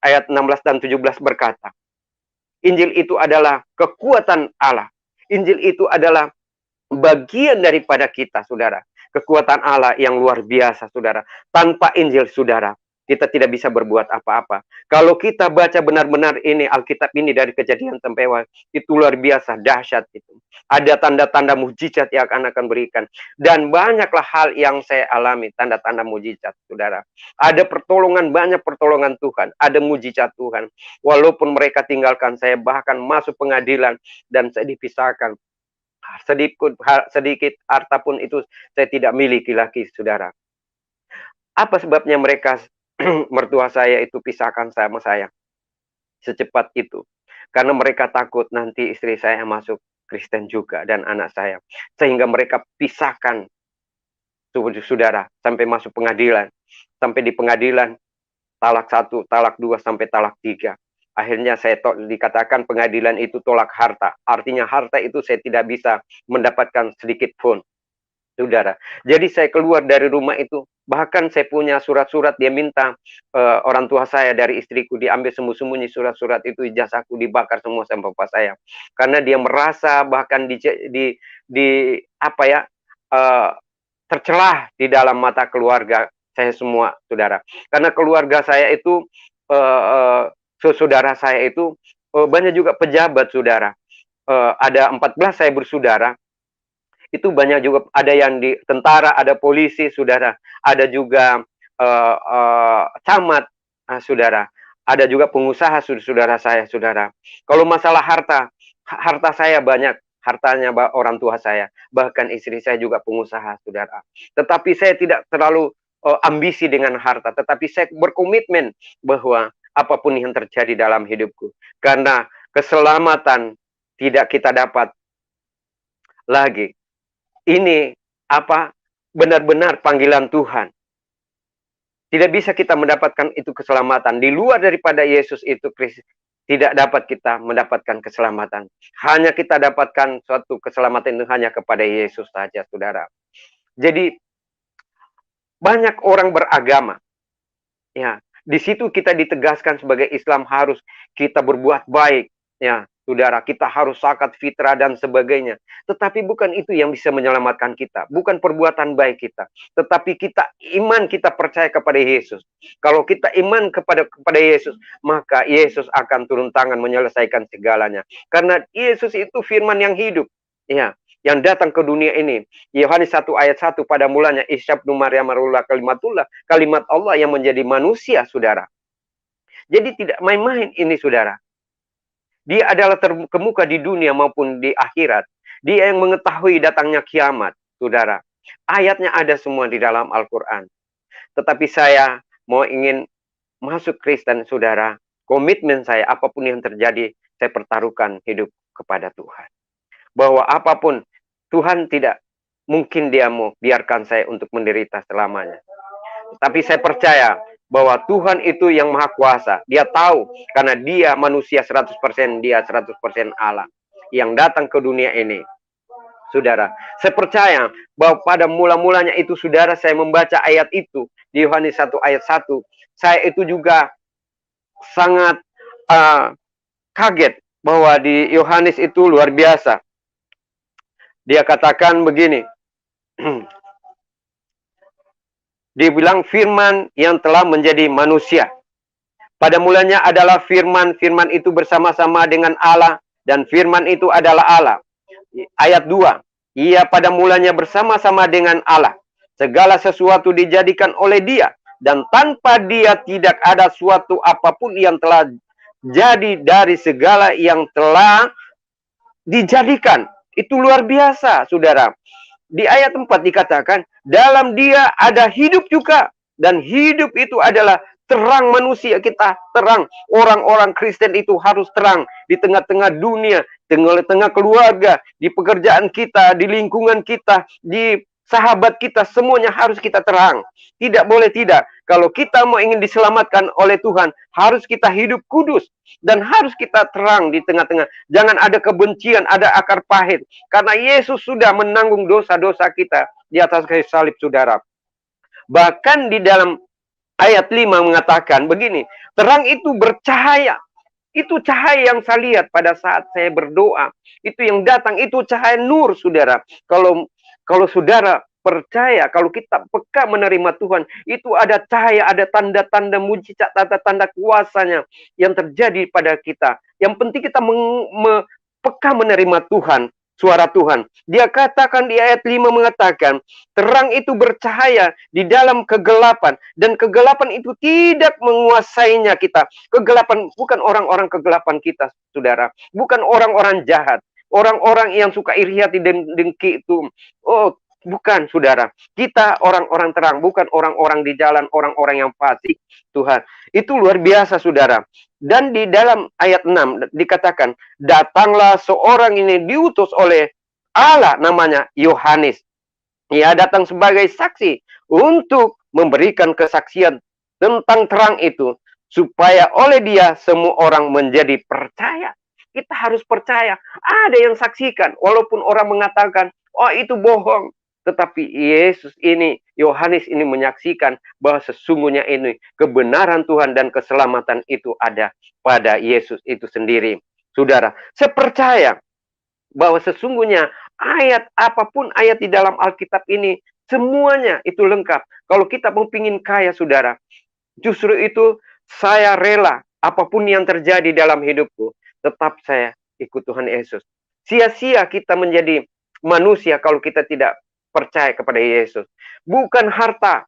ayat 16 dan 17 berkata, Injil itu adalah kekuatan Allah. Injil itu adalah bagian daripada kita, saudara. Kekuatan Allah yang luar biasa, saudara. Tanpa Injil, saudara, kita tidak bisa berbuat apa-apa. Kalau kita baca benar-benar ini, Alkitab ini dari Kejadian sampai Wahyu, itu luar biasa, dahsyat itu. Ada tanda-tanda mujizat yang akan berikan. Dan banyaklah hal yang saya alami, tanda-tanda mujizat, saudara. Ada pertolongan, banyak pertolongan Tuhan. Ada mujizat Tuhan. Walaupun mereka tinggalkan saya, bahkan masuk pengadilan, dan saya dipisahkan. Sedikit harta pun itu saya tidak miliki lagi, saudara. Apa sebabnya mereka, mertua saya itu pisahkan sama saya secepat itu? Karena mereka takut nanti istri saya masuk Kristen juga dan anak saya. Sehingga mereka pisahkan, saudara, sampai masuk pengadilan. Sampai di pengadilan, talak 1, talak 2, sampai talak 3. Akhirnya saya dikatakan pengadilan itu tolak harta. Artinya harta itu saya tidak bisa mendapatkan sedikit pun, saudara. Jadi saya keluar dari rumah itu. Bahkan saya punya surat-surat, dia minta orang tua saya dari istriku diambil sembunyi-sembunyi surat-surat itu, ijazahku dibakar semua sama bapak saya. Karena dia merasa bahkan tercelah di dalam mata keluarga saya semua, saudara. Karena keluarga saya itu, saudara saya itu banyak juga pejabat, saudara. Ada 14 saya bersaudara. Itu banyak juga, ada yang di tentara, ada polisi, saudara. Ada juga camat, saudara. Ada juga pengusaha, saudara saya, saudara. Kalau masalah harta saya banyak. Hartanya orang tua saya. Bahkan istri saya juga pengusaha, saudara. Tetapi saya tidak terlalu ambisi dengan harta. Tetapi saya berkomitmen bahwa apapun yang terjadi dalam hidupku. Karena keselamatan tidak kita dapat lagi. Ini benar-benar panggilan Tuhan. Tidak bisa kita mendapatkan itu keselamatan. Di luar daripada Yesus itu, tidak dapat kita mendapatkan keselamatan. Hanya kita dapatkan suatu keselamatan itu hanya kepada Yesus saja, saudara. Jadi, banyak orang beragama. Ya, di situ kita ditegaskan sebagai Islam harus kita berbuat baik. Ya, saudara, kita harus zakat, fitrah, dan sebagainya. Tetapi bukan itu yang bisa menyelamatkan kita. Bukan perbuatan baik kita. Tetapi iman kita percaya kepada Yesus. Kalau kita iman kepada Yesus, maka Yesus akan turun tangan menyelesaikan segalanya. Karena Yesus itu firman yang hidup. Ya, yang datang ke dunia ini. Yohanes 1 ayat 1, pada mulanya Isa bin Maryam adalah kalimatullah, kalimat Allah yang menjadi manusia, saudara. Jadi tidak main-main ini, saudara. Dia adalah terkemuka di dunia maupun di akhirat. Dia yang mengetahui datangnya kiamat, saudara. Ayatnya ada semua di dalam Al-Quran. Tetapi saya ingin masuk Kristen, saudara. Komitmen saya, apapun yang terjadi, saya pertaruhkan hidup kepada Tuhan. Bahwa apapun, Tuhan tidak mungkin dia mau biarkan saya untuk menderita selamanya. Tapi saya percaya bahwa Tuhan itu yang maha kuasa. Dia tahu, karena dia manusia 100%, dia 100% Allah. Yang datang ke dunia ini. Saudara, saya percaya bahwa pada mula-mulanya itu, saudara, saya membaca ayat itu. Di Yohanes 1 ayat 1. Saya itu juga sangat kaget bahwa di Yohanes itu luar biasa. Dia katakan begini. Dia bilang firman yang telah menjadi manusia. Pada mulanya adalah firman, firman itu bersama-sama dengan Allah, dan firman itu adalah Allah. Ayat 2, ia pada mulanya bersama-sama dengan Allah. Segala sesuatu dijadikan oleh dia, dan tanpa dia tidak ada suatu apapun yang telah jadi dari segala yang telah dijadikan. Itu luar biasa, saudara. Di ayat 4 dikatakan, dalam dia ada hidup juga. Dan hidup itu adalah terang manusia kita. Terang. Orang-orang Kristen itu harus terang. Di tengah-tengah dunia. Tengah-tengah keluarga. Di pekerjaan kita. Di lingkungan kita. Di sahabat kita, semuanya harus kita terang. Tidak boleh tidak. Kalau kita mau ingin diselamatkan oleh Tuhan, harus kita hidup kudus. Dan harus kita terang di tengah-tengah. Jangan ada kebencian, ada akar pahit. Karena Yesus sudah menanggung dosa-dosa kita di atas kayu salib, saudara. Bahkan di dalam ayat 5 mengatakan begini, terang itu bercahaya. Itu cahaya yang saya lihat pada saat saya berdoa. Itu yang datang, itu cahaya nur, saudara. Kalau saudara percaya, kalau kita peka menerima Tuhan, itu ada cahaya, ada tanda-tanda mujizat, tanda-tanda kuasanya yang terjadi pada kita. Yang penting kita peka menerima Tuhan, suara Tuhan. Dia katakan di ayat 5 mengatakan, terang itu bercahaya di dalam kegelapan, dan kegelapan itu tidak menguasainya kita. Kegelapan bukan orang-orang kegelapan kita, saudara. Bukan orang-orang jahat. Orang-orang yang suka iri hati dan dengki itu. Oh, bukan, saudara. Kita orang-orang terang, bukan orang-orang di jalan, orang-orang yang fasik. Tuhan, itu luar biasa, saudara. Dan di dalam ayat 6 dikatakan, datanglah seorang ini diutus oleh Allah, namanya Yohanes. Ia datang sebagai saksi untuk memberikan kesaksian tentang terang itu, supaya oleh dia semua orang menjadi percaya. Kita harus percaya. Ada yang saksikan, walaupun orang mengatakan, oh itu bohong. Tetapi Yesus ini, Yohanes ini menyaksikan bahwa sesungguhnya ini kebenaran Tuhan dan keselamatan itu ada pada Yesus itu sendiri. Saudara, saya percaya bahwa sesungguhnya ayat apapun ayat di dalam Alkitab ini, semuanya itu lengkap. Kalau kita mau pingin kaya, saudara, justru itu saya rela apapun yang terjadi dalam hidupku, tetap saya ikut Tuhan Yesus. Sia-sia kita menjadi manusia kalau kita tidak percaya kepada Yesus. Bukan harta,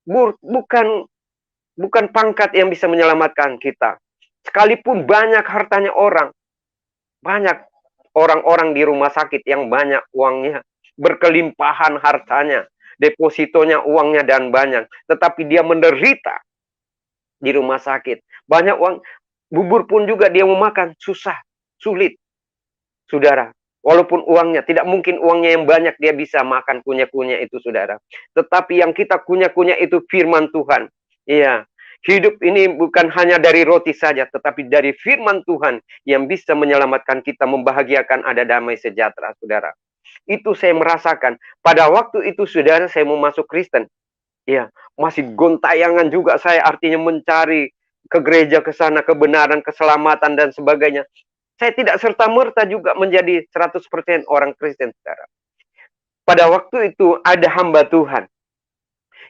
bukan pangkat yang bisa menyelamatkan kita. Sekalipun banyak hartanya orang, banyak orang-orang di rumah sakit yang banyak uangnya, berkelimpahan hartanya, depositonya uangnya dan banyak, tetapi dia menderita di rumah sakit. Banyak uang, bubur pun juga dia mau makan, susah, sulit. Saudara, walaupun uangnya, tidak mungkin uangnya yang banyak dia bisa makan kunyah-kunyah itu, saudara. Tetapi yang kita kunyah-kunyah itu firman Tuhan. Iya, hidup ini bukan hanya dari roti saja, tetapi dari firman Tuhan yang bisa menyelamatkan kita, membahagiakan, ada damai sejahtera, saudara. Itu saya merasakan. Pada waktu itu, saudara, saya mau masuk Kristen. Ya, masih gontayangan juga saya, artinya mencari ke gereja, ke sana, kebenaran, keselamatan, dan sebagainya. Saya tidak serta-merta juga menjadi 100% orang Kristen, saudara. Pada waktu itu ada hamba Tuhan.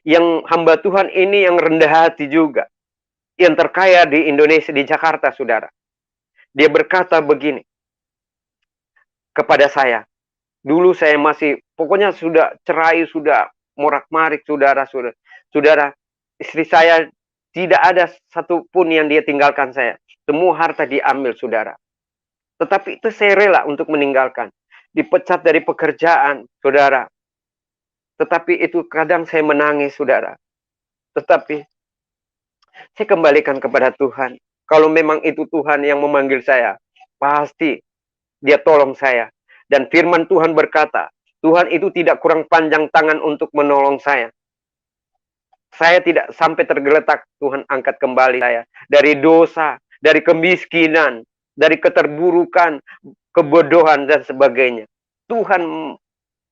Yang hamba Tuhan ini yang rendah hati juga. Yang terkaya di Indonesia, di Jakarta, saudara. Dia berkata begini kepada saya. Dulu saya masih, pokoknya sudah cerai, sudah morak-marik, saudara. Saudara, istri saya tidak ada satupun yang dia tinggalkan saya. Semua harta diambil, saudara. Tetapi itu saya rela untuk meninggalkan. Dipecat dari pekerjaan, saudara. Tetapi itu kadang saya menangis, saudara. Tetapi saya kembalikan kepada Tuhan. Kalau memang itu Tuhan yang memanggil saya, pasti dia tolong saya. Dan firman Tuhan berkata, Tuhan itu tidak kurang panjang tangan untuk menolong saya. Saya tidak sampai tergeletak, Tuhan angkat kembali saya. Dari dosa, dari kemiskinan, dari keterburukan, kebodohan, dan sebagainya. Tuhan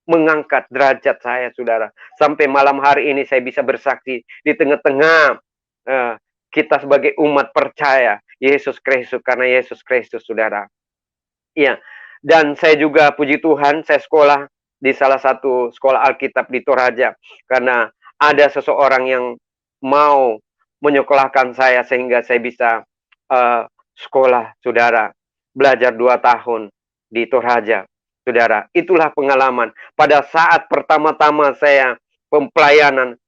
mengangkat derajat saya, saudara. Sampai malam hari ini saya bisa bersaksi di tengah-tengah kita sebagai umat percaya Yesus Kristus, karena Yesus Kristus, saudara. Iya. Dan saya juga puji Tuhan, saya sekolah di salah satu sekolah Alkitab di Toraja, karena ada seseorang yang mau menyekolahkan saya sehingga saya bisa sekolah, saudara. Belajar 2 tahun di Toraja, saudara. Itulah pengalaman. Pada saat pertama-tama saya pelayanan,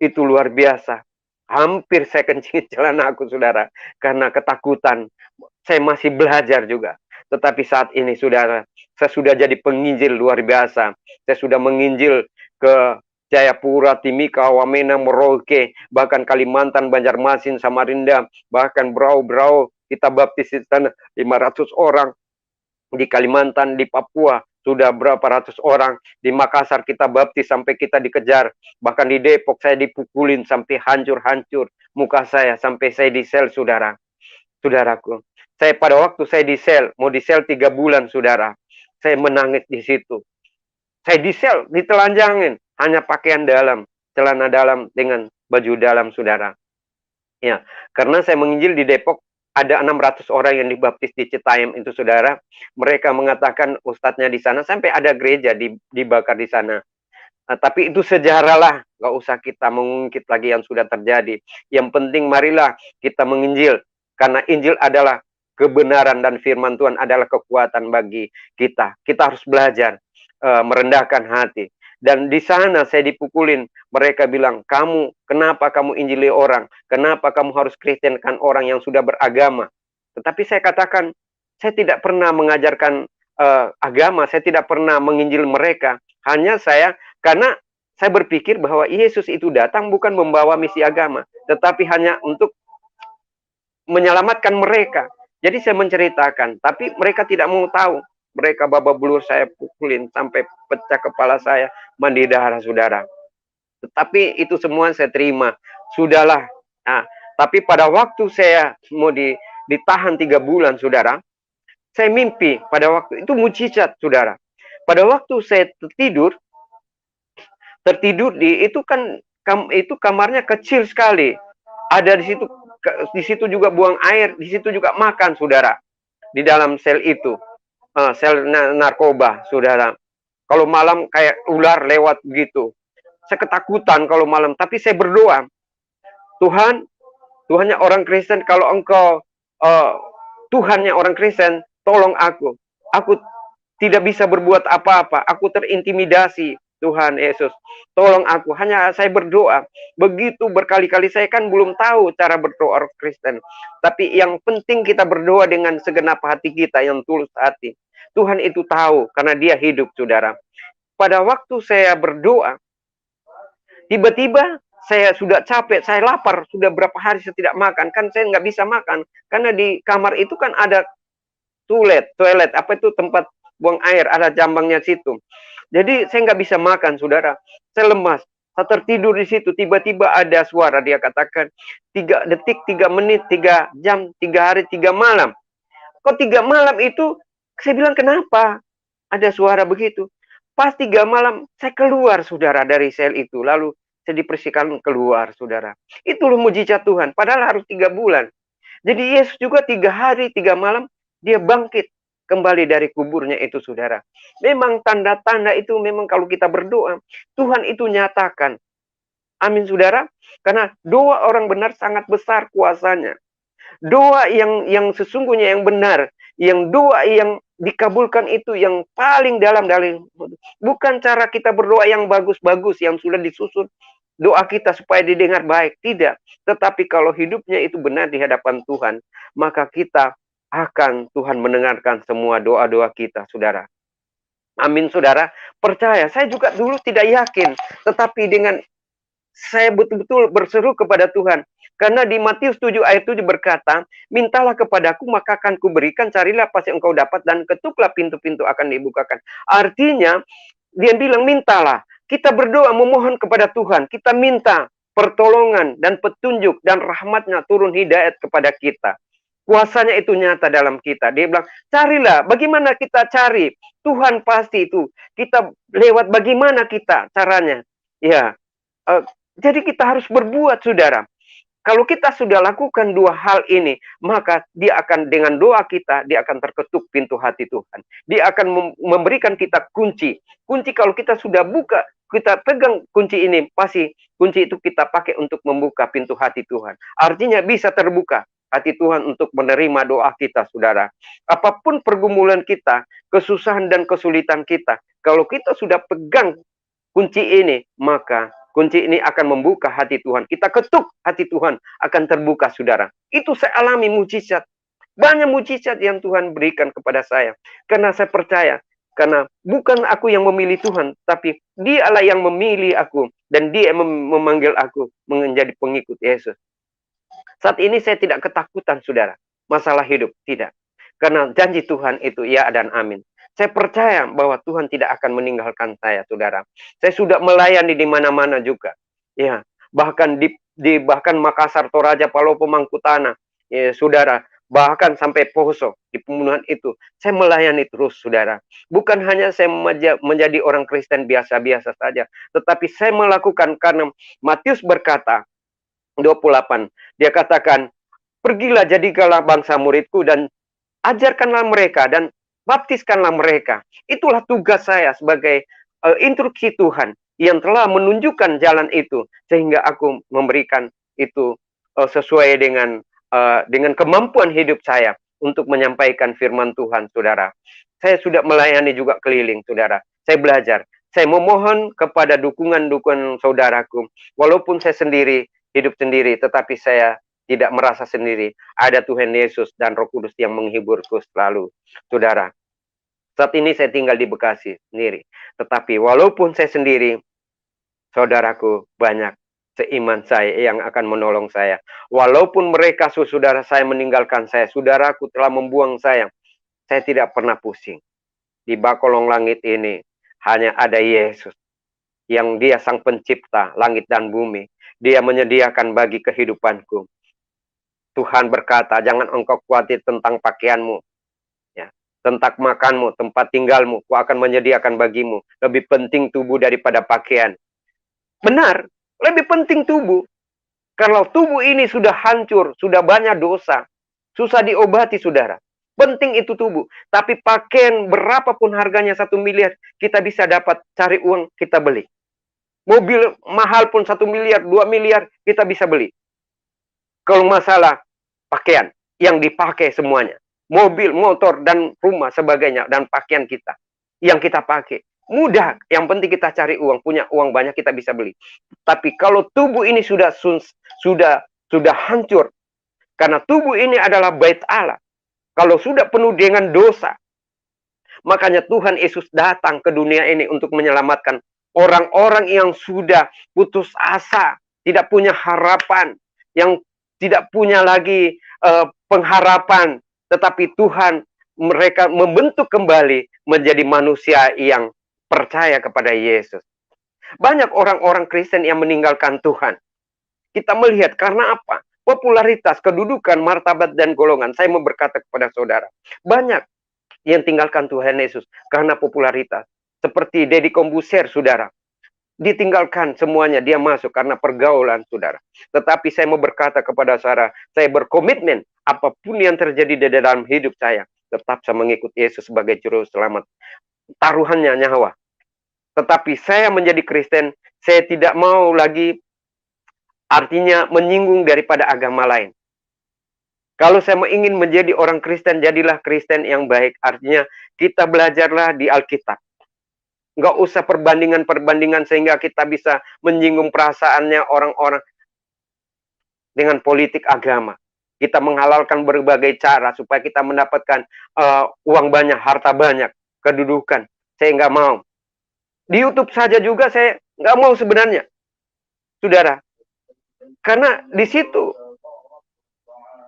itu luar biasa. Hampir saya kencingin celana aku, saudara. Karena ketakutan. Saya masih belajar juga. Tetapi saat ini, saudara, saya sudah jadi penginjil luar biasa. Saya sudah menginjil ke Jayapura, Timika, Wamena, Merauke, bahkan Kalimantan, Banjarmasin, Samarinda, bahkan Brau. Kita baptis di sana 500 orang. Di Kalimantan, di Papua, Sudah berapa ratus orang. Di Makassar kita baptis sampai kita dikejar. Bahkan di Depok saya dipukulin sampai hancur-hancur muka saya, sampai saya di sel, saudaraku. Saya pada waktu saya di sel, mau di sel 3 bulan, saudara. Saya menangis di situ. Saya di sel, ditelanjangin. Hanya pakaian dalam, celana dalam dengan baju dalam, saudara. Ya, karena saya menginjil di Depok, ada 600 orang yang dibaptis di Citayam itu, saudara. Mereka mengatakan ustadznya di sana, sampai ada gereja dibakar di sana. Tapi itu sejarah lah, nggak usah kita mengungkit lagi yang sudah terjadi. Yang penting marilah kita menginjil, karena Injil adalah kebenaran dan firman Tuhan adalah kekuatan bagi kita. Kita harus belajar merendahkan hati. Dan di sana saya dipukulin. Mereka bilang, kenapa kamu injili orang? Kenapa kamu harus kristenkan orang yang sudah beragama? Tetapi saya katakan, saya tidak pernah mengajarkan agama. Saya tidak pernah menginjil mereka. Hanya karena saya berpikir bahwa Yesus itu datang bukan membawa misi agama, tetapi hanya untuk menyelamatkan mereka. Jadi saya menceritakan, tapi mereka tidak mau tahu. Mereka babak belur, saya pukulin sampai pecah kepala saya, mandi darah, saudara. Tetapi itu semua saya terima. Sudahlah. Nah, tapi pada waktu saya mau ditahan 3 bulan, saudara, saya mimpi pada waktu itu mujizat, saudara. Pada waktu saya tertidur itu kamarnya kecil sekali. Ada di situ juga buang air, di situ juga makan, saudara. Di dalam sel itu. Sel narkoba, saudara. Kalau malam kayak ular lewat begitu. Saya ketakutan kalau malam, tapi saya berdoa. Tuhannya orang Kristen, kalau engkau Tuhannya orang Kristen, tolong aku. Aku tidak bisa berbuat apa-apa. Aku terintimidasi. Tuhan Yesus, tolong aku. Hanya saya berdoa. Begitu berkali-kali, saya kan belum tahu cara berdoa orang Kristen. Tapi yang penting kita berdoa dengan segenap hati kita, yang tulus hati. Tuhan itu tahu, karena dia hidup, saudara. Pada waktu saya berdoa, tiba-tiba saya sudah capek, saya lapar, sudah berapa hari saya tidak makan. Kan saya nggak bisa makan, karena di kamar itu kan ada toilet, apa itu tempat buang air, ada jambangnya situ. Jadi saya nggak bisa makan, saudara. Saya lemas. Saya tertidur di situ. Tiba-tiba ada suara. Dia katakan 3 detik, 3 menit, 3 jam, 3 hari, 3 malam. Kok 3 malam itu? Saya bilang, kenapa? Ada suara begitu. Pas 3 malam, saya keluar, saudara, dari sel itu. Lalu saya dipersilakan keluar, saudara. Itulah mujizat Tuhan. Padahal harus 3 bulan. Jadi Yesus juga 3 hari, 3 malam, dia bangkit kembali dari kuburnya itu, saudara. Memang tanda-tanda itu memang kalau kita berdoa, Tuhan itu nyatakan. Amin, saudara. Karena doa orang benar sangat besar kuasanya. Doa yang sesungguhnya yang benar, yang doa yang dikabulkan itu yang paling dalam dari bukan cara kita berdoa yang bagus-bagus yang sudah disusun doa kita supaya didengar baik, tidak. Tetapi kalau hidupnya itu benar di hadapan Tuhan, maka kita akan Tuhan mendengarkan semua doa-doa kita, saudara. Amin, saudara. Percaya, saya juga dulu tidak yakin. Tetapi dengan saya betul-betul berseru kepada Tuhan. Karena di Matius 7 ayat 7 berkata, mintalah kepadaku maka akan kuberikan, carilah pasti engkau dapat, dan ketuklah pintu-pintu akan dibukakan. Artinya, dia bilang mintalah. Kita berdoa memohon kepada Tuhan. Kita minta pertolongan dan petunjuk dan rahmatnya turun hidayat kepada kita. Kuasanya itu nyata dalam kita. Dia bilang, carilah. Bagaimana kita cari? Tuhan pasti itu. Kita lewat bagaimana kita caranya. Ya. Jadi kita harus berbuat, saudara. Kalau kita sudah lakukan 2 hal ini, maka dia akan dengan doa kita, dia akan terketuk pintu hati Tuhan. Dia akan memberikan kita kunci. Kunci kalau kita sudah buka, kita pegang kunci ini, pasti kunci itu kita pakai untuk membuka pintu hati Tuhan. Artinya bisa terbuka hati Tuhan untuk menerima doa kita, saudara. Apapun pergumulan kita, kesusahan dan kesulitan kita, kalau kita sudah pegang kunci ini, maka kunci ini akan membuka hati Tuhan. Kita ketuk hati Tuhan akan terbuka, saudara. Itu saya alami mujizat. Banyak mujizat yang Tuhan berikan kepada saya. Karena saya percaya. Karena bukan aku yang memilih Tuhan, tapi Dialah yang memilih aku. Dan Dia yang memanggil aku menjadi pengikut Yesus. Saat ini saya tidak ketakutan, saudara. Masalah hidup, tidak. Karena janji Tuhan itu ya dan amin. Saya percaya bahwa Tuhan tidak akan meninggalkan saya, saudara. Saya sudah melayani di mana-mana juga. Ya, bahkan bahkan Makassar, Toraja, Palopo, Mangkutana, ya, saudara. Bahkan sampai Poso di pembunuhan itu, saya melayani terus, saudara. Bukan hanya saya menjadi orang Kristen biasa-biasa saja, tetapi saya melakukan karena Matius berkata 28, dia katakan, pergilah jadikanlah bangsa muridku dan ajarkanlah mereka dan baptiskanlah mereka. Itulah tugas saya sebagai instruksi Tuhan yang telah menunjukkan jalan itu sehingga aku memberikan itu sesuai dengan kemampuan hidup saya untuk menyampaikan firman Tuhan, saudara. Saya sudah melayani juga keliling, saudara. Saya belajar. Saya memohon kepada dukungan-dukungan saudaraku. Walaupun saya sendiri, hidup sendiri, tetapi saya tidak merasa sendiri. Ada Tuhan Yesus dan Roh Kudus yang menghiburku selalu, saudara. Saat ini saya tinggal di Bekasi sendiri. Tetapi walaupun saya sendiri, saudaraku banyak seiman saya yang akan menolong saya. Walaupun mereka, saudara saya meninggalkan saya, saudaraku telah membuang saya tidak pernah pusing. Di bakolong langit ini hanya ada Yesus, yang dia sang pencipta langit dan bumi. Dia menyediakan bagi kehidupanku. Tuhan berkata, jangan engkau khawatir tentang pakaianmu, ya, tentang makanmu, tempat tinggalmu, ku akan menyediakan bagimu. Lebih penting tubuh daripada pakaian. Benar, lebih penting tubuh. Kalau tubuh ini sudah hancur, sudah banyak dosa, susah diobati, saudara. Penting itu tubuh. Tapi pakaian berapapun harganya 1 miliar, kita bisa dapat cari uang, kita beli. Mobil mahal pun 1 miliar, 2 miliar, kita bisa beli. Kalau masalah pakaian yang dipakai semuanya, mobil, motor, dan rumah sebagainya, dan pakaian kita yang kita pakai mudah. Yang penting kita cari uang, punya uang banyak, kita bisa beli. Tapi kalau tubuh ini sudah hancur, karena tubuh ini adalah bait Allah. Kalau sudah penuh dengan dosa, makanya Tuhan Yesus datang ke dunia ini untuk menyelamatkan orang-orang yang sudah putus asa, tidak punya harapan, yang tidak punya lagi pengharapan, tetapi Tuhan mereka membentuk kembali menjadi manusia yang percaya kepada Yesus. Banyak orang-orang Kristen yang meninggalkan Tuhan. Kita melihat karena apa? Popularitas, kedudukan, martabat, dan golongan. Saya mau berkata kepada saudara, banyak yang tinggalkan Tuhan Yesus karena popularitas. Seperti Deddy Kombuser, saudara. Ditinggalkan semuanya, dia masuk karena pergaulan, saudara. Tetapi saya mau berkata kepada saudara, saya berkomitmen apapun yang terjadi di dalam hidup saya, tetap saya mengikut Yesus sebagai juru selamat. Taruhannya nyawa. Tetapi saya menjadi Kristen, saya tidak mau lagi artinya menyinggung daripada agama lain. Kalau saya ingin menjadi orang Kristen, jadilah Kristen yang baik. Artinya kita belajarlah di Alkitab. Nggak usah perbandingan-perbandingan sehingga kita bisa menyinggung perasaannya orang-orang dengan politik agama. Kita menghalalkan berbagai cara supaya kita mendapatkan uang banyak, harta banyak, kedudukan. Saya nggak mau. Di YouTube saja juga saya nggak mau sebenarnya, saudara. Karena di situ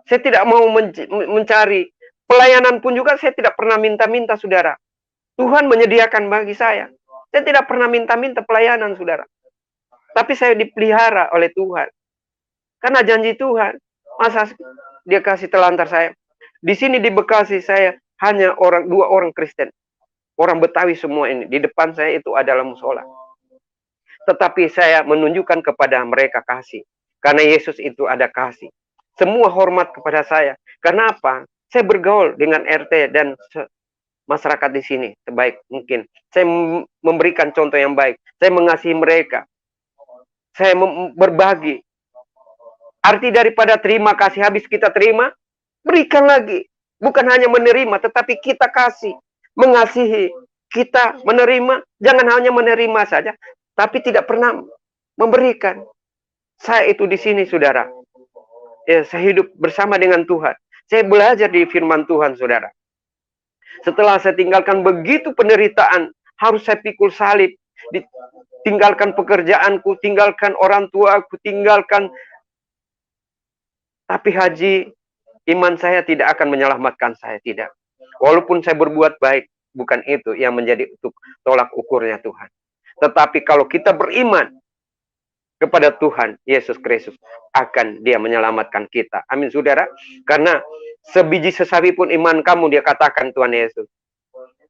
saya tidak mau mencari pelayanan pun juga, saya tidak pernah minta-minta, saudara. Tuhan menyediakan bagi saya. Saya tidak pernah minta-minta pelayanan, saudara. Tapi saya dipelihara oleh Tuhan. Karena janji Tuhan. Masa dia kasih telantar saya? Di sini di Bekasi saya hanya 2 orang Kristen. Orang Betawi semua ini. Di depan saya itu adalah musola. Tetapi saya menunjukkan kepada mereka kasih. Karena Yesus itu ada kasih. Semua hormat kepada saya. Karena apa? Saya bergaul dengan RT dan masyarakat di sini sebaik mungkin. Saya memberikan contoh yang baik. Saya mengasihi mereka. Saya berbagi. Arti daripada terima kasih, habis kita terima, berikan lagi. Bukan hanya menerima, tetapi kita kasih. Mengasihi. Kita menerima, jangan hanya menerima saja, tapi tidak pernah memberikan. Saya itu di sini, saudara. Ya, saya hidup bersama dengan Tuhan. Saya belajar di firman Tuhan, saudara. Setelah saya tinggalkan begitu penderitaan, harus saya pikul salib, tinggalkan pekerjaanku, tinggalkan orang tuaku, tinggalkan. Tapi haji, iman saya tidak akan menyelamatkan saya, tidak. Walaupun saya berbuat baik, bukan itu yang menjadi tolak ukurnya Tuhan. Tetapi kalau kita beriman kepada Tuhan Yesus Kristus, akan Dia menyelamatkan kita. Amin, saudara. Karena sebiji sesawi pun iman kamu, Dia katakan Tuhan Yesus.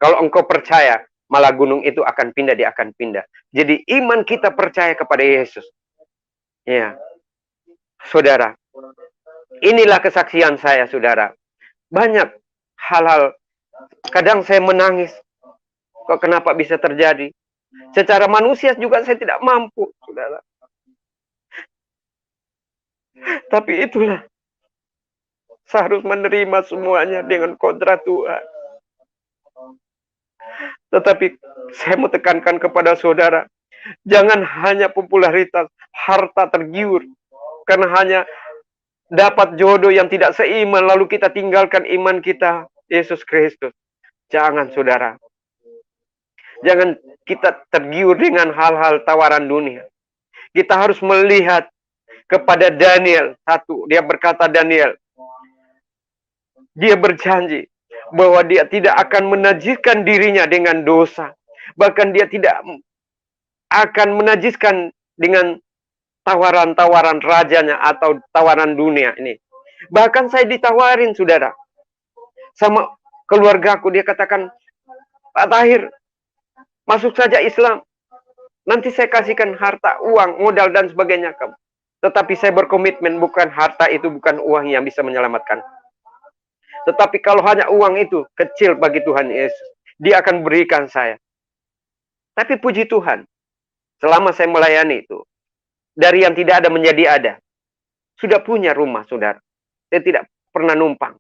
Kalau engkau percaya, malah gunung itu akan pindah, dia akan pindah. Jadi iman kita percaya kepada Yesus. Ya, saudara. Inilah kesaksian saya, saudara. Banyak hal-hal, kadang saya menangis. Kok kenapa bisa terjadi? Secara manusia juga saya tidak mampu, saudara. Tapi itulah, saya harus menerima semuanya dengan kodrat Tuhan. Tetapi saya mau tekankan kepada saudara, jangan hanya popularitas, harta tergiur. Karena hanya dapat jodoh yang tidak seiman, lalu kita tinggalkan iman kita, Yesus Kristus. Jangan, saudara. Jangan kita tergiur dengan hal-hal tawaran dunia. Kita harus melihat kepada Daniel. Satu, dia berkata Daniel, dia berjanji bahwa dia tidak akan menajiskan dirinya dengan dosa. Bahkan dia tidak akan menajiskan dengan tawaran-tawaran rajanya atau tawaran dunia ini. Bahkan saya ditawarin, saudara. Sama keluargaku, dia katakan, Pak Tahir, masuk saja Islam. Nanti saya kasihkan harta, uang, modal, dan sebagainya kamu. Tetapi saya berkomitmen, bukan harta itu, bukan uang yang bisa menyelamatkan. Tetapi kalau hanya uang itu kecil bagi Tuhan Yesus, Dia akan berikan saya. Tapi puji Tuhan, selama saya melayani itu, dari yang tidak ada menjadi ada. Sudah punya rumah, saudara. Saya tidak pernah numpang.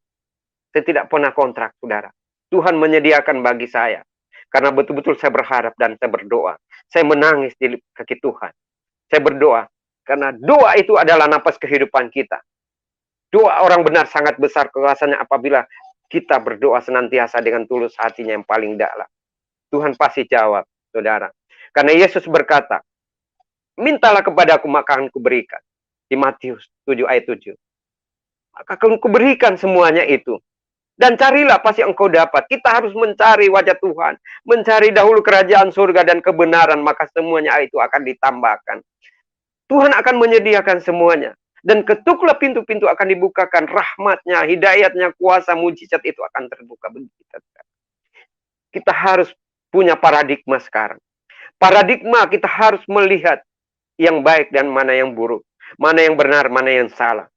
Saya tidak pernah kontrak, saudara. Tuhan menyediakan bagi saya. Karena betul-betul saya berharap dan saya berdoa. Saya menangis di kaki Tuhan. Saya berdoa. Karena doa itu adalah napas kehidupan kita. Doa orang benar sangat besar kuasanya apabila kita berdoa senantiasa dengan tulus hatinya yang paling dalam. Tuhan pasti jawab, saudara. Karena Yesus berkata, mintalah kepadaku maka akan kuberikan. Di Matius 7 ayat 7. Maka akan kuberikan semuanya itu. Dan carilah pasti engkau dapat. Kita harus mencari wajah Tuhan. Mencari dahulu kerajaan surga dan kebenaran. Maka semuanya itu akan ditambahkan. Tuhan akan menyediakan semuanya. Dan ketuklah pintu-pintu akan dibukakan. Rahmatnya, hidayatnya, kuasa, mujizat itu akan terbuka bagi kita. Kita harus punya paradigma sekarang. Paradigma kita harus melihat yang baik dan mana yang buruk. Mana yang benar, mana yang salah.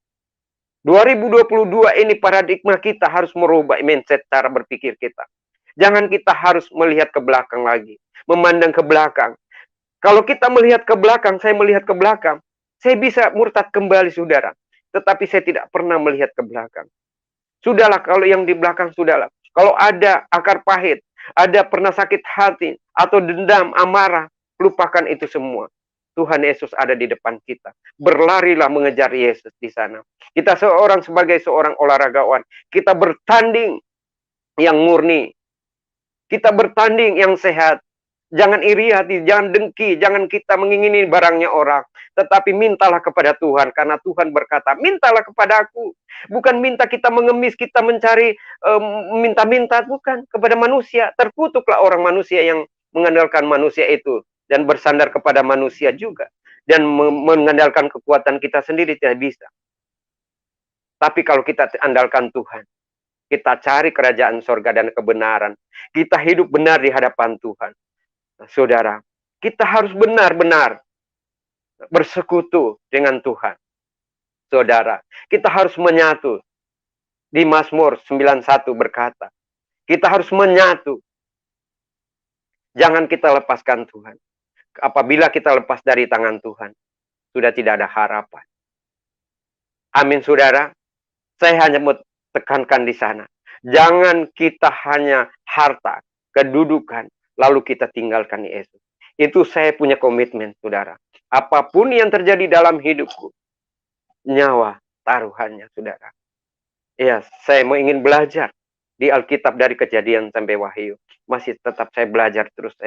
2022 ini paradigma kita harus merubah mindset cara berpikir kita. Jangan kita harus melihat ke belakang lagi. Memandang ke belakang. Kalau kita melihat ke belakang, saya melihat ke belakang. Saya bisa murtad kembali, saudara. Tetapi saya tidak pernah melihat ke belakang. Sudahlah, kalau yang di belakang, sudahlah. Kalau ada akar pahit, ada pernah sakit hati, atau dendam, amarah, lupakan itu semua. Tuhan Yesus ada di depan kita. Berlarilah mengejar Yesus di sana. Kita sebagai seorang olahragawan, kita bertanding yang murni. Kita bertanding yang sehat. Jangan iri hati, jangan dengki, jangan kita mengingini barangnya orang. Tetapi mintalah kepada Tuhan, karena Tuhan berkata, mintalah kepada aku. Bukan minta kita mengemis, kita mencari minta-minta, bukan. Kepada manusia, terkutuklah orang manusia yang mengandalkan manusia itu. Dan bersandar kepada manusia juga. Dan mengandalkan kekuatan kita sendiri tidak bisa. Tapi kalau kita andalkan Tuhan, kita cari kerajaan sorga dan kebenaran. Kita hidup benar di hadapan Tuhan. Saudara, kita harus benar-benar bersekutu dengan Tuhan. Saudara, kita harus menyatu. Di Mazmur 91 berkata, kita harus menyatu. Jangan kita lepaskan Tuhan. Apabila kita lepas dari tangan Tuhan, sudah tidak ada harapan. Amin, saudara. Saya hanya mau tekankan di sana. Jangan kita hanya harta, kedudukan, lalu kita tinggalkan Yesus. Itu saya punya komitmen, saudara. Apapun yang terjadi dalam hidupku, nyawa taruhannya, saudara. Ya, saya mau ingin belajar di Alkitab dari Kejadian sampai Wahyu. Masih tetap saya belajar terus.